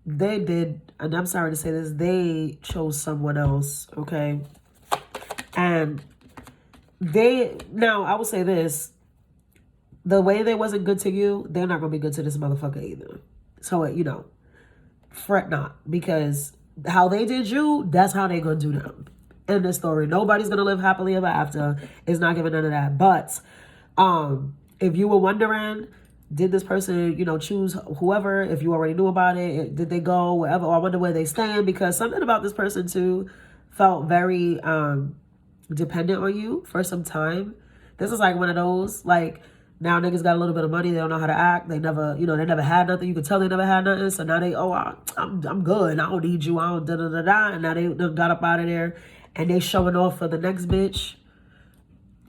they did, and I'm sorry to say this, they chose someone else, okay? And now I will say this, the way they wasn't good to you, they're not going to be good to this motherfucker either. So, you know, fret not, because how they did you, that's how they going to do them. End of story. Nobody's going to live happily ever after. It's not giving none of that. But if you were wondering, did this person, you know, choose whoever, if you already knew about it, did they go wherever, or I wonder where they stand, because something about this person too felt very dependent on you for some time. This is like one of those, like, now niggas got a little bit of money, they don't know how to act, they never, you know, they never had nothing, you can tell they never had nothing, so now they, I'm good, I don't need you, I don't da-da-da-da, and now they got up out of there, and they showing off for the next bitch.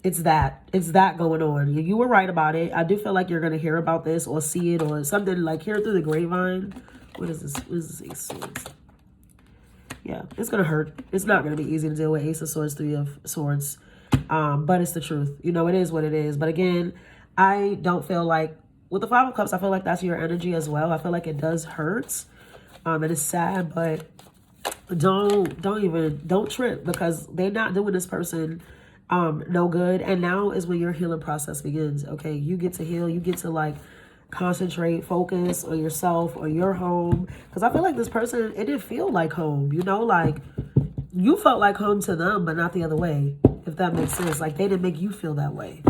It's that going on. You were right about it. I do feel like you're going to hear about this or see it or something, like hear it through the grapevine. What is this? What is this Ace of Swords? Yeah, it's going to hurt. It's not going to be easy to deal with Ace of Swords, Three of Swords. But it's the truth. You know, it is what it is. But again, I don't feel like, with the Five of Cups, I feel like that's your energy as well. I feel like it does hurt. And it's sad, but don't trip, because they're not doing this person no good. And now is when your healing process begins. Okay, you get to heal, you get to like concentrate, focus on yourself or your home, because I feel like this person, it didn't feel like home, you know, like you felt like home to them, but not the other way, if that makes sense. Like they didn't make you feel that way,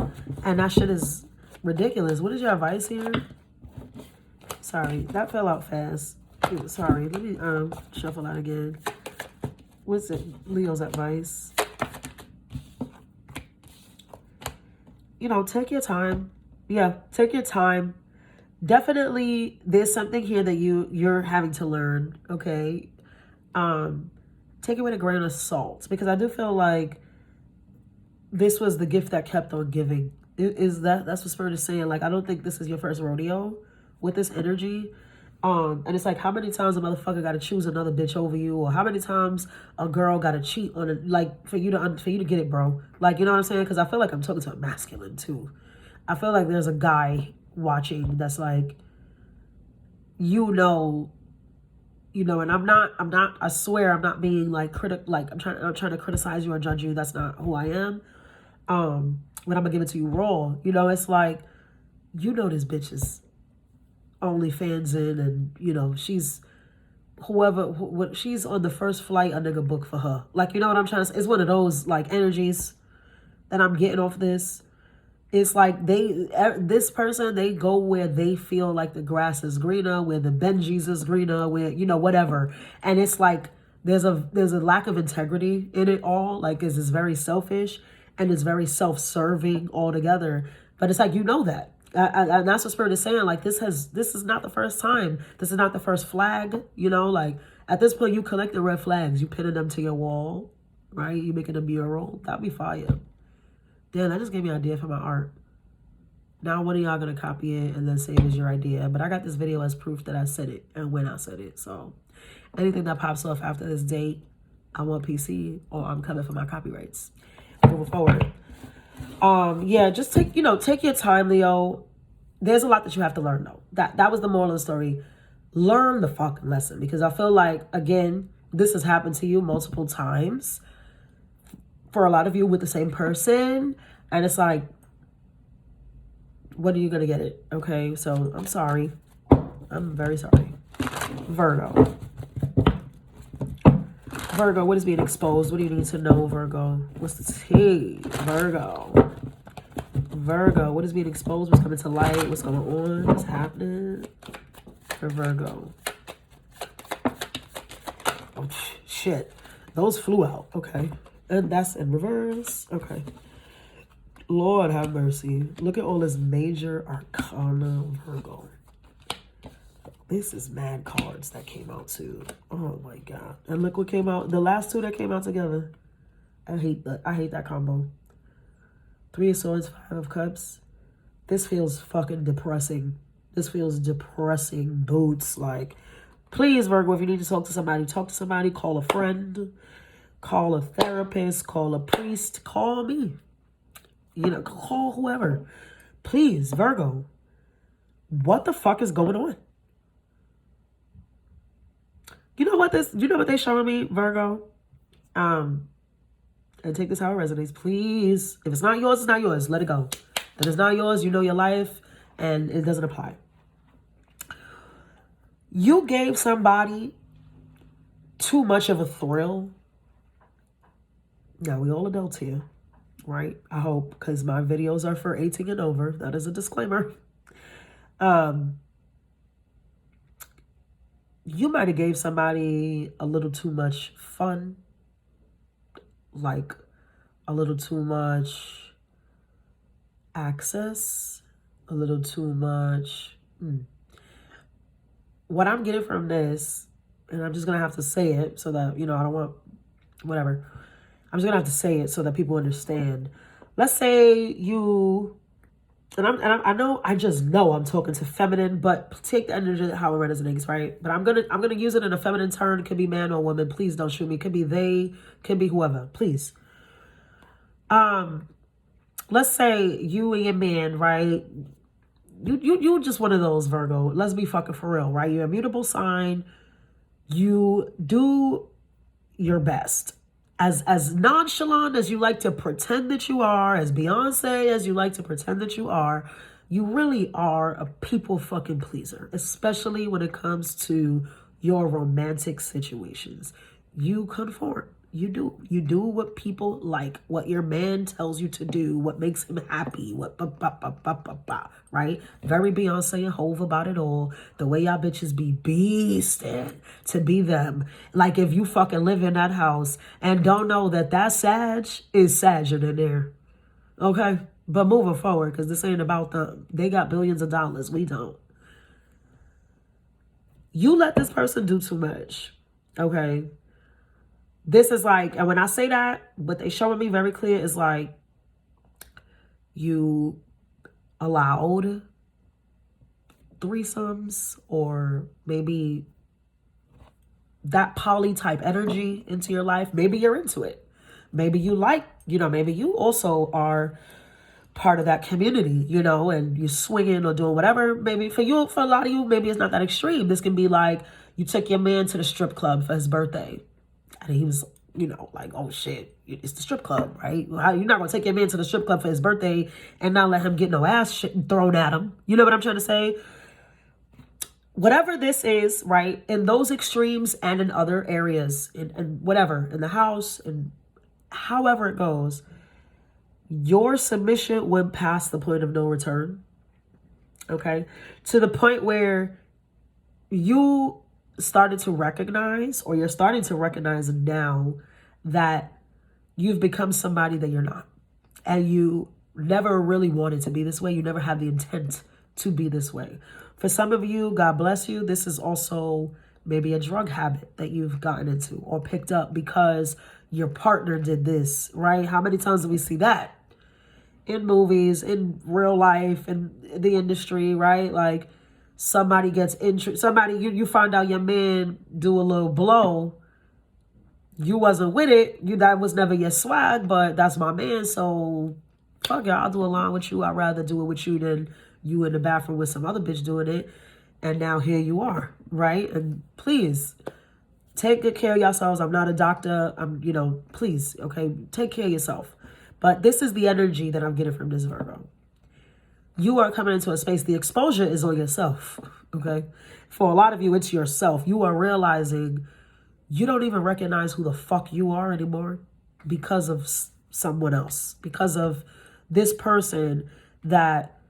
and that shit is ridiculous. What is your advice here? Sorry, that fell out fast. Sorry, let me shuffle out again. What's it? Leo's advice. You know, take your time. Yeah, take your time. Definitely, there's something here that you're having to learn, okay? Take it with a grain of salt, because I do feel like this was the gift that kept on giving. That's what Spirit is saying. Like, I don't think this is your first rodeo with this energy. And it's like, how many times a motherfucker got to choose another bitch over you, or how many times a girl got to cheat on it, like for you to get it, bro. Like, you know what I'm saying? Because I feel like I'm talking to a masculine too. I feel like there's a guy watching that's like, you know, and I'm not. I swear, I'm not being like I'm trying to criticize you or judge you. That's not who I am. But I'm gonna give it to you raw. You know, it's like, you know, this bitch is OnlyFans in, and you know, she's she's on the first flight a nigga book for her. Like, you know what I'm trying to say? It's one of those like energies that I'm getting off this. It's like this person, they go where they feel like the grass is greener, where the Benjis is greener, where, you know, whatever. And it's like there's a lack of integrity in it all. Like, it's very selfish and it's very self-serving altogether. But it's like, you know that. And that's what Spirit is saying. Like, this is not the first time. This is not the first flag. You know, like at this point, you collect the red flags. You pinning them to your wall, right? You making a mural. That'd be fire. Damn, that just gave me an idea for my art. Now one of y'all gonna copy it and then say it was your idea. But I got this video as proof that I said it and when I said it. So anything that pops off after this date, I want PC or I'm coming for my copyrights. Moving forward. Yeah, just take your time, Leo. There's a lot that you have to learn though. That was the moral of the story. Learn the fucking lesson, because I feel like, again, this has happened to you multiple times for a lot of you with the same person, and it's like, when are you gonna get it? Okay, so I'm sorry. I'm very sorry. Virgo, what is being exposed? What do you need to know, Virgo? What's the tea? Virgo, what is being exposed? What's coming to light? What's going on? What's happening for Virgo? Oh, shit. Those flew out. Okay. And that's in reverse. Okay. Lord have mercy. Look at all this major arcana, Virgo. This is mad cards that came out too. Oh my God. And look what came out. The last two that came out together. I hate that combo. 3 of Swords, 5 of Cups. This feels fucking depressing. This feels depressing boots. Like, please, Virgo, if you need to talk to somebody, talk to somebody. Call a friend. Call a therapist. Call a priest. Call me. You know, call whoever. Please, Virgo. What the fuck is going on? You know what they showing me, Virgo? And take this how it resonates. Please. If it's not yours, it's not yours. Let it go. If it's not yours, you know your life, and it doesn't apply. You gave somebody too much of a thrill. Now, we all adults here, right? I hope, because my videos are for 18 and over. That is a disclaimer. You might have gave somebody a little too much fun, like a little too much access, a little too much. What I'm getting from this, and I'm just going to have to say it so that, you know, I don't want, whatever. I'm just going to have to say it so that people understand. Let's say you, I know, I just know I'm talking to feminine, but take the energy how it resonates, right? But I'm gonna use it in a feminine turn. It could be man or woman. Please don't shoot me. It could be they, could be whoever. Please. Let's say you and your man, right? You just one of those, Virgo. Let's be fucking for real, right? You're a mutable sign. You do your best. As nonchalant as you like to pretend that you are, as Beyonce as you like to pretend that you really are a people fucking pleaser, especially when it comes to your romantic situations. You conform. You do what people like, what your man tells you to do, what makes him happy, right? Very Beyonce and Hove about it all. The way y'all bitches be beasting to be them. Like, if you fucking live in that house and don't know that Sag is Sagging in there. Okay? But moving forward, because this ain't about them. They got billions of dollars. We don't. You let this person do too much. Okay? This is like, and when I say that, what they showing me very clear is like, you allowed threesomes or maybe that poly type energy into your life. Maybe you're into it. Maybe you like, you know, maybe you also are part of that community, you know, and you're swinging or doing whatever. Maybe for you, for a lot of you, maybe it's not that extreme. This can be like, you took your man to the strip club for his birthday. And he was, you know, like, oh, shit, it's the strip club, right? You're not going to take your man to the strip club for his birthday and not let him get no ass shit thrown at him. You know what I'm trying to say? Whatever this is, right, in those extremes and in other areas, and whatever, in the house, and however it goes, your submission went past the point of no return, okay? To the point where you started to recognize, or you're starting to recognize now, that you've become somebody that you're not. And you never really wanted to be this way. You never had the intent to be this way. For some of you, God bless you, this is also maybe a drug habit that you've gotten into or picked up because your partner did this, right? How many times do we see that? In movies, in real life, in the industry, right? Like, somebody gets you find out your man do a little blow. You wasn't with it. That was never your swag, but that's my man. So fuck it, I'll do a line with you. I'd rather do it with you than you in the bathroom with some other bitch doing it. And now here you are, right? And please take good care of yourselves. I'm not a doctor. Please, okay, take care of yourself. But this is the energy that I'm getting from this Virgo. You are coming into a space, the exposure is on yourself, okay? For a lot of you, it's yourself. You are realizing you don't even recognize who the fuck you are anymore because of someone else, because of this person that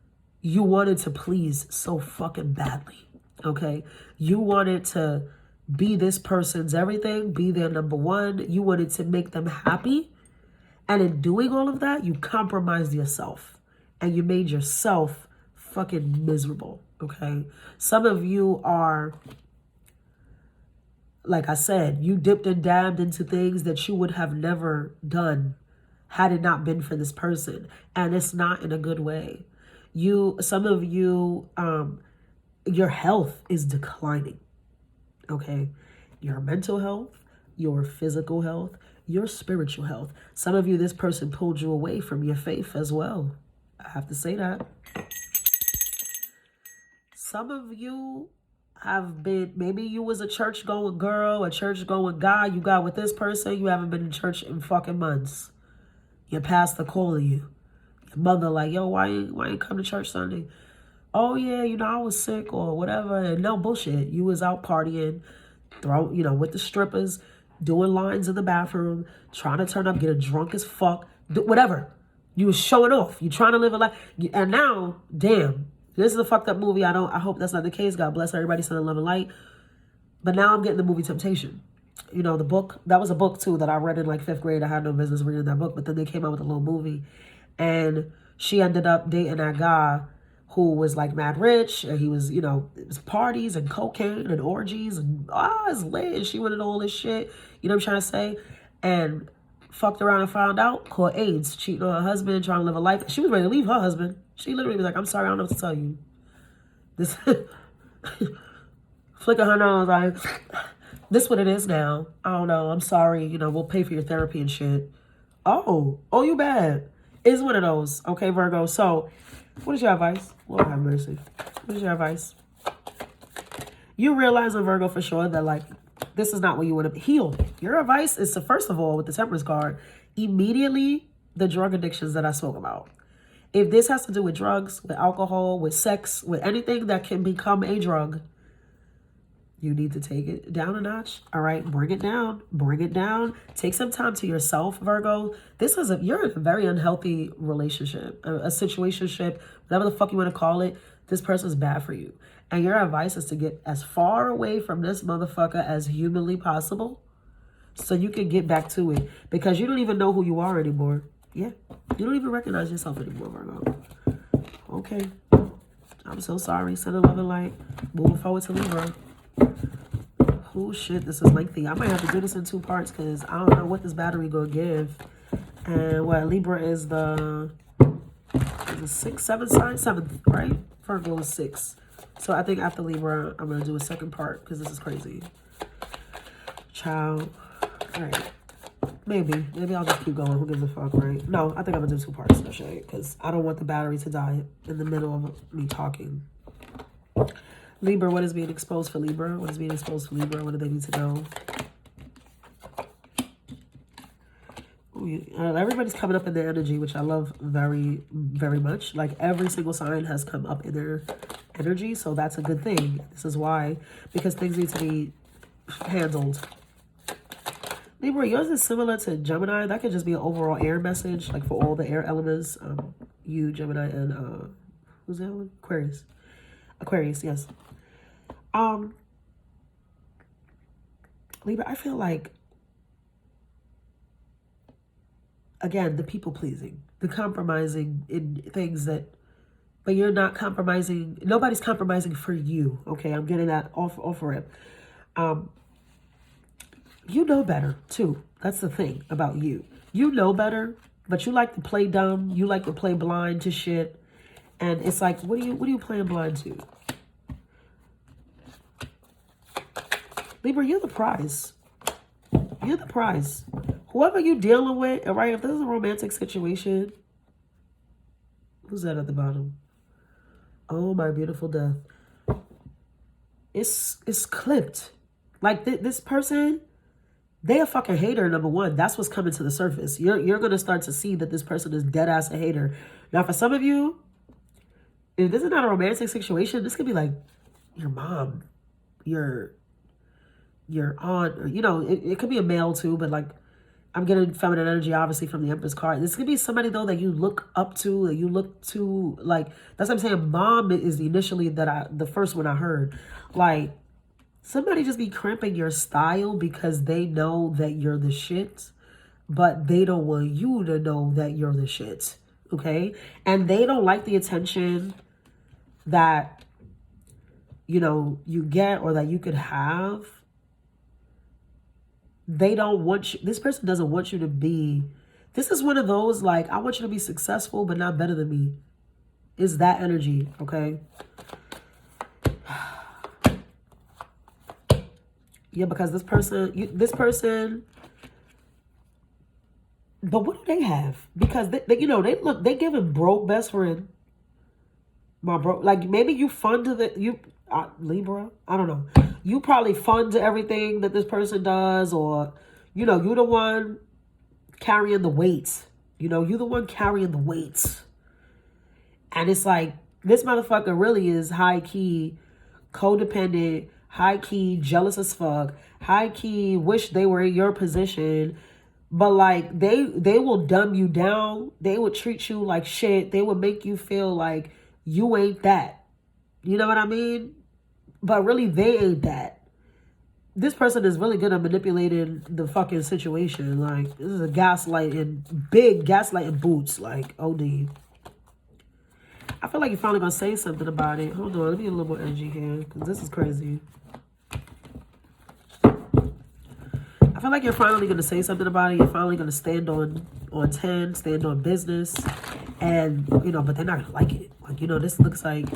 you wanted to please so fucking badly, okay? You wanted to be this person's everything, be their number one. You wanted to make them happy. And in doing all of that, you compromised yourself. And you made yourself fucking miserable, okay? Some of you are, like I said, you dipped and dabbed into things that you would have never done had it not been for this person. And it's not in a good way. Some of you, your health is declining, okay? Your mental health, your physical health, your spiritual health. Some of you, this person pulled you away from your faith as well. I have to say that. Some of you have been, maybe you was a church-going girl, a church-going guy. You got with this person, you haven't been in church in fucking months. Your pastor calling you. Your mother like, yo, why you come to church Sunday? Oh, yeah, I was sick or whatever. And no bullshit. You was out partying, with the strippers, doing lines in the bathroom, trying to turn up, getting drunk as fuck, whatever. You was showing off. You trying to live a life. And now, damn, this is a fucked up movie. I hope that's not the case. God bless everybody, sending love and light. But now I'm getting the movie Temptation. The book, that was a book too that I read in like 5th grade. I had no business reading that book, but then they came out with a little movie. And she ended up dating that guy who was like mad rich. And he was, it was parties and cocaine and orgies and it's lit. And she wanted all this shit. You know what I'm trying to say? And fucked around and found out, caught AIDS, cheating on her husband, trying to live a life. She was ready to leave her husband. She literally was like, I'm sorry, I don't know what to tell you. This flicker her nose like, this what it is now. I don't know. I'm sorry. We'll pay for your therapy and shit. Oh, you bad. It's one of those. Okay, Virgo. So, what is your advice? Lord have mercy. What is your advice? You realize in Virgo for sure that, like, this is not what you want to heal. Your advice is to, first of all, with the Temperance card, immediately the drug addictions that I spoke about. If this has to do with drugs, with alcohol, with sex, with anything that can become a drug, you need to take it down a notch. All right, bring it down. Bring it down. Take some time to yourself, Virgo. You're in a very unhealthy relationship, a situationship, whatever the fuck you want to call it. This person's bad for you. And your advice is to get as far away from this motherfucker as humanly possible so you can get back to it. Because you don't even know who you are anymore. Yeah, you don't even recognize yourself anymore, Virgo. Okay. I'm so sorry. Send a love and light. Moving forward to Libra. Oh shit, this is lengthy. I might have to do this in 2 parts because I don't know what this battery gonna give. And what Libra is the 6th, 7th sign? 7th, right? Virgo is 6. So I think after Libra, I'm gonna do a 2nd part because this is crazy. Child. All right. Maybe I'll just keep going. Who gives a fuck, right? No, I think I'm gonna do 2 parts of shit because I don't want the battery to die in the middle of me talking. Libra, what is being exposed for Libra? What is being exposed for Libra? What do they need to know? Everybody's coming up in their energy, which I love very, very much. Like every single sign has come up in their energy, so that's a good thing. This is why, because things need to be handled. Libra, yours is similar to Gemini. That could just be an overall air message, like for all the air elements. You, Gemini, and who's that one? Aquarius. Aquarius, yes. Libra, I feel like, again, the people pleasing, the compromising in things that, but you're not compromising. Nobody's compromising for you. Okay, I'm getting that off rip. You know better too. That's the thing about you. You know better, but you like to play dumb. You like to play blind to shit, and it's like, what are you playing blind to? Libra, you're the prize. You're the prize. Whoever you're dealing with, right? If this is a romantic situation, who's that at the bottom? Oh, my beautiful death. It's clipped. Like this person, they a fucking hater, number one. That's what's coming to the surface. You're going to start to see that this person is dead ass a hater. Now, for some of you, if this is not a romantic situation, this could be like your mom, your aunt, or, it could be a male too, but like, I'm getting feminine energy, obviously, from the Empress card. This could be somebody, though, that you look up to, that you look to, like, that's what I'm saying. Mom is initially the first one I heard. Like, somebody just be cramping your style because they know that you're the shit, but they don't want you to know that you're the shit, okay? And they don't like the attention. that, you know, you get or that you could have, they don't want you, this person doesn't want you to be, this is one of those, like, I want you to be successful, but not better than me. Is that energy, okay? Yeah, because this person, but what do they have? Because they you know, they giving broke best friend. My bro, like maybe you fund Libra, I don't know. You probably fund everything that this person does, or, you know, you the one carrying the weights. You know, you the one carrying the weights. And it's like, this motherfucker really is high key codependent, high key jealous as fuck, high key wish they were in your position. But like they will dumb you down. They will treat you like shit. They will make you feel like you ain't that. You know what I mean? But really they ain't that. This person is really good at manipulating the fucking situation. Like, this is a gaslighting, big gaslighting boots. Like, OD. I feel like you're finally gonna say something about it. Hold on, let me get a little more energy here, because this is crazy. I feel like you're finally gonna say something about it. You're finally gonna stand on 10, stand on business, and, you know, but they're not gonna like it. Like, you know, this looks like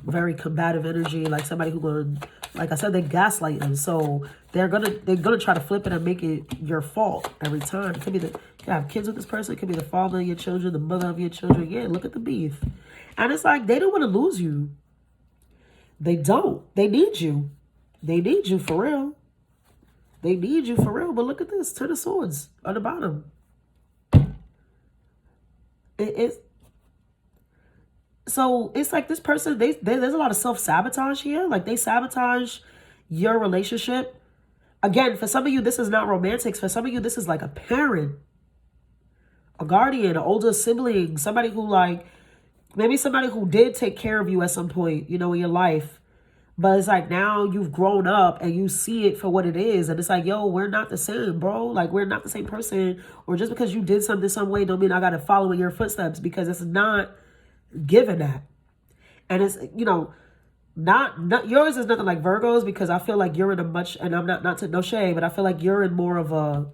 very combative energy, like somebody who gonna, like I said, they gaslight them. So they're gonna try to flip it and make it your fault every time. It could be you have kids with this person. It could be the father of your children, the mother of your children. Yeah, look at the beef. And it's like, they don't want to lose you. They don't. They need you. They need you for real. They need you for real. But look at this. 10 of Swords on the bottom. So it's like this person, there's a lot of self-sabotage here. Like, they sabotage your relationship. Again, for some of you, this is not romantic. For some of you, this is like a parent, a guardian, an older sibling, somebody who, like, maybe somebody who did take care of you at some point, you know, in your life. But it's like, now you've grown up and you see it for what it is. And it's like, yo, we're not the same, bro. Like, we're not the same person. Or just because you did something some way don't mean I got to follow in your footsteps, because it's not given that. And it's, you know, not yours is nothing like Virgo's, because I feel like you're in a much, and I'm not to no shade, but I feel like you're in more of a,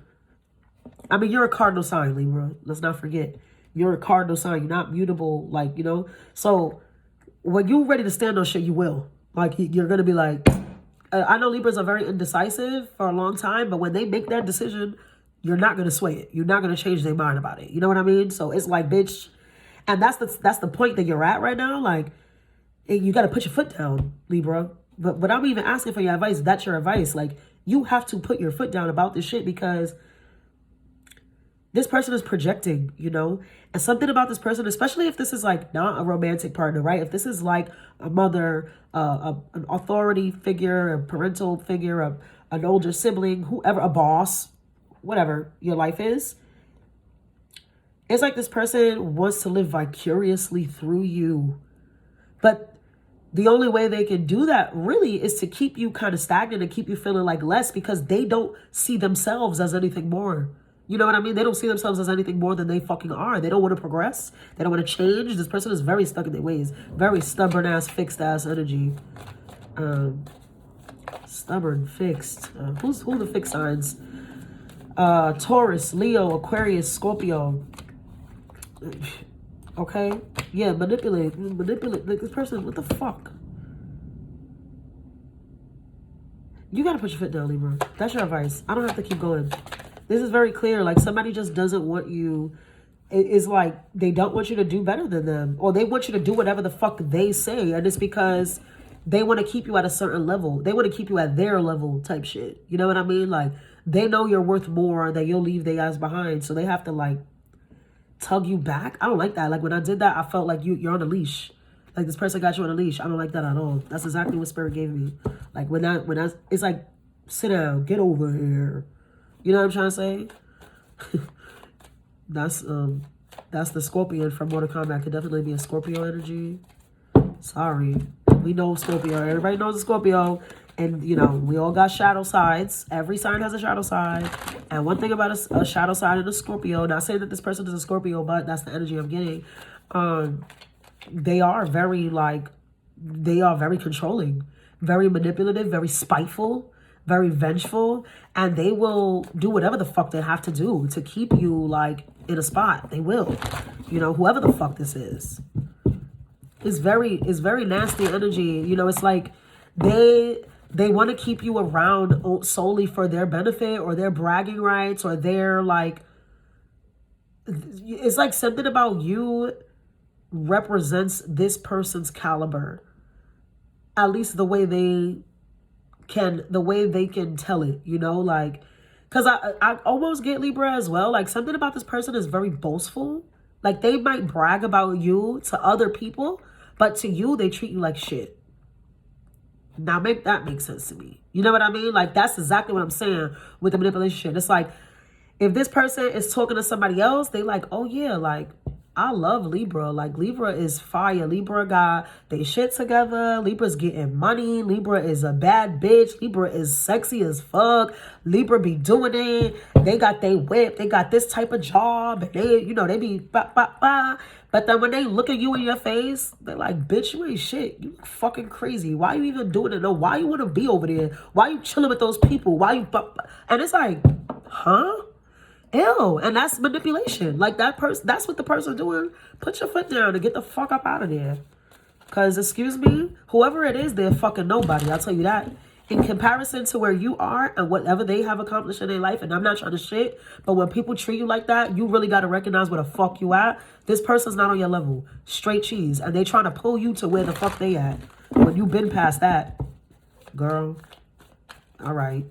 I mean, you're a cardinal sign, Libra. Let's not forget. You're a cardinal sign. You're not mutable, like, you know. So when you're ready to stand on shit, you will. Like, you're going to be like, I know Libras are very indecisive for a long time, but when they make that decision, you're not going to sway it. You're not going to change their mind about it. You know what I mean? So it's like, bitch, and that's the point that you're at right now. Like, you got to put your foot down, Libra. But I'm even asking for your advice. That's your advice. Like, you have to put your foot down about this shit, because this person is projecting, you know, and something about this person, especially if this is like not a romantic partner, right? If this is like a mother, an authority figure, a parental figure, an older sibling, whoever, a boss, whatever your life is, it's like this person wants to live vicariously through you. But the only way they can do that really is to keep you kind of stagnant and keep you feeling like less, because they don't see themselves as anything more. You know what I mean? They don't see themselves as anything more than they fucking are. They don't want to progress. They don't want to change. This person is very stuck in their ways. Very stubborn ass, fixed ass energy. Stubborn, fixed. Who the fixed signs? Taurus, Leo, Aquarius, Scorpio. Okay? Yeah, manipulate. Like, this person, what the fuck? You gotta put your foot down, Libra. That's your advice. I don't have to keep going. This is very clear. Like, somebody just doesn't want you. It's like they don't want you to do better than them. Or they want you to do whatever the fuck they say. And it's because they want to keep you at a certain level. They want to keep you at their level type shit. You know what I mean? Like, they know you're worth more, that you'll leave their ass behind. So they have to, like, tug you back. I don't like that. Like, when I did that, I felt like you're on a leash. Like, this person got you on a leash. I don't like that at all. That's exactly what Spirit gave me. Like, when I it's like, sit down, get over here. You know what I'm trying to say? That's the Scorpion from Mortal Kombat. Could definitely be a Scorpio energy. Sorry. We know Scorpio. Everybody knows a Scorpio. And, you know, we all got shadow sides. Every sign has a shadow side. And one thing about a shadow side and a Scorpio, not saying that this person is a Scorpio, but that's the energy I'm getting. they are very controlling, very manipulative, very spiteful, very vengeful, and they will do whatever the fuck they have to do to keep you like in a spot. They will, you know, whoever the fuck this is. It's very nasty energy. You know, it's like they want to keep you around solely for their benefit or their bragging rights or their like, it's like something about you represents this person's caliber. At least the way they can tell it, you know, like, because I almost get Libra as well. Like something about this person is very boastful. Like they might brag about you to other people, but to you, they treat you like shit. Now, make that make sense to me. You know what I mean? Like, that's exactly what I'm saying with the manipulation shit. It's like, if this person is talking to somebody else, they like, oh yeah, like, I love Libra. Like, Libra is fire. Libra got they shit together. Libra's getting money. Libra is a bad bitch. Libra is sexy as fuck. Libra be doing it. They got they whip. They got this type of job. And they, you know, they be ba, ba, ba. But then when they look at you in your face, they're like, bitch, you ain't shit. You fucking crazy. Why you even doing it? No, why you want to be over there? Why you chilling with those people? Why you... And it's like, huh? Ew. And that's manipulation. Like that person, that's what the person doing. Put your foot down and get the fuck up out of there. Because, excuse me, whoever it is, they're fucking nobody. I'll tell you that. In comparison to where you are and whatever they have accomplished in their life, and I'm not trying to shit, but when people treat you like that, you really got to recognize where the fuck you at. This person's not on your level. Straight cheese. And they trying to pull you to where the fuck they at. When you've been past that, girl. All right.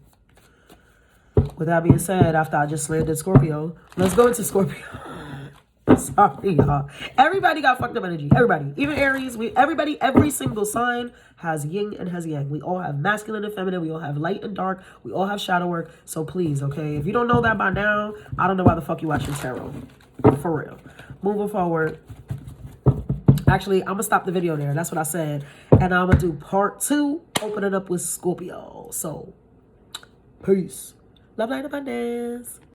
With that being said, after I just landed Scorpio, let's go into Scorpio. Sorry, y'all. Everybody got fucked up energy. Everybody. Even Aries. Everybody, every single sign has yin and has yang. We all have masculine and feminine. We all have light and dark. We all have shadow work. So please, okay? If you don't know that by now, I don't know why the fuck you watching tarot. For real. Moving forward. Actually, I'm going to stop the video there. That's what I said. And I'm going to do part 2, opening up with Scorpio. So, peace. Love, light, abundance.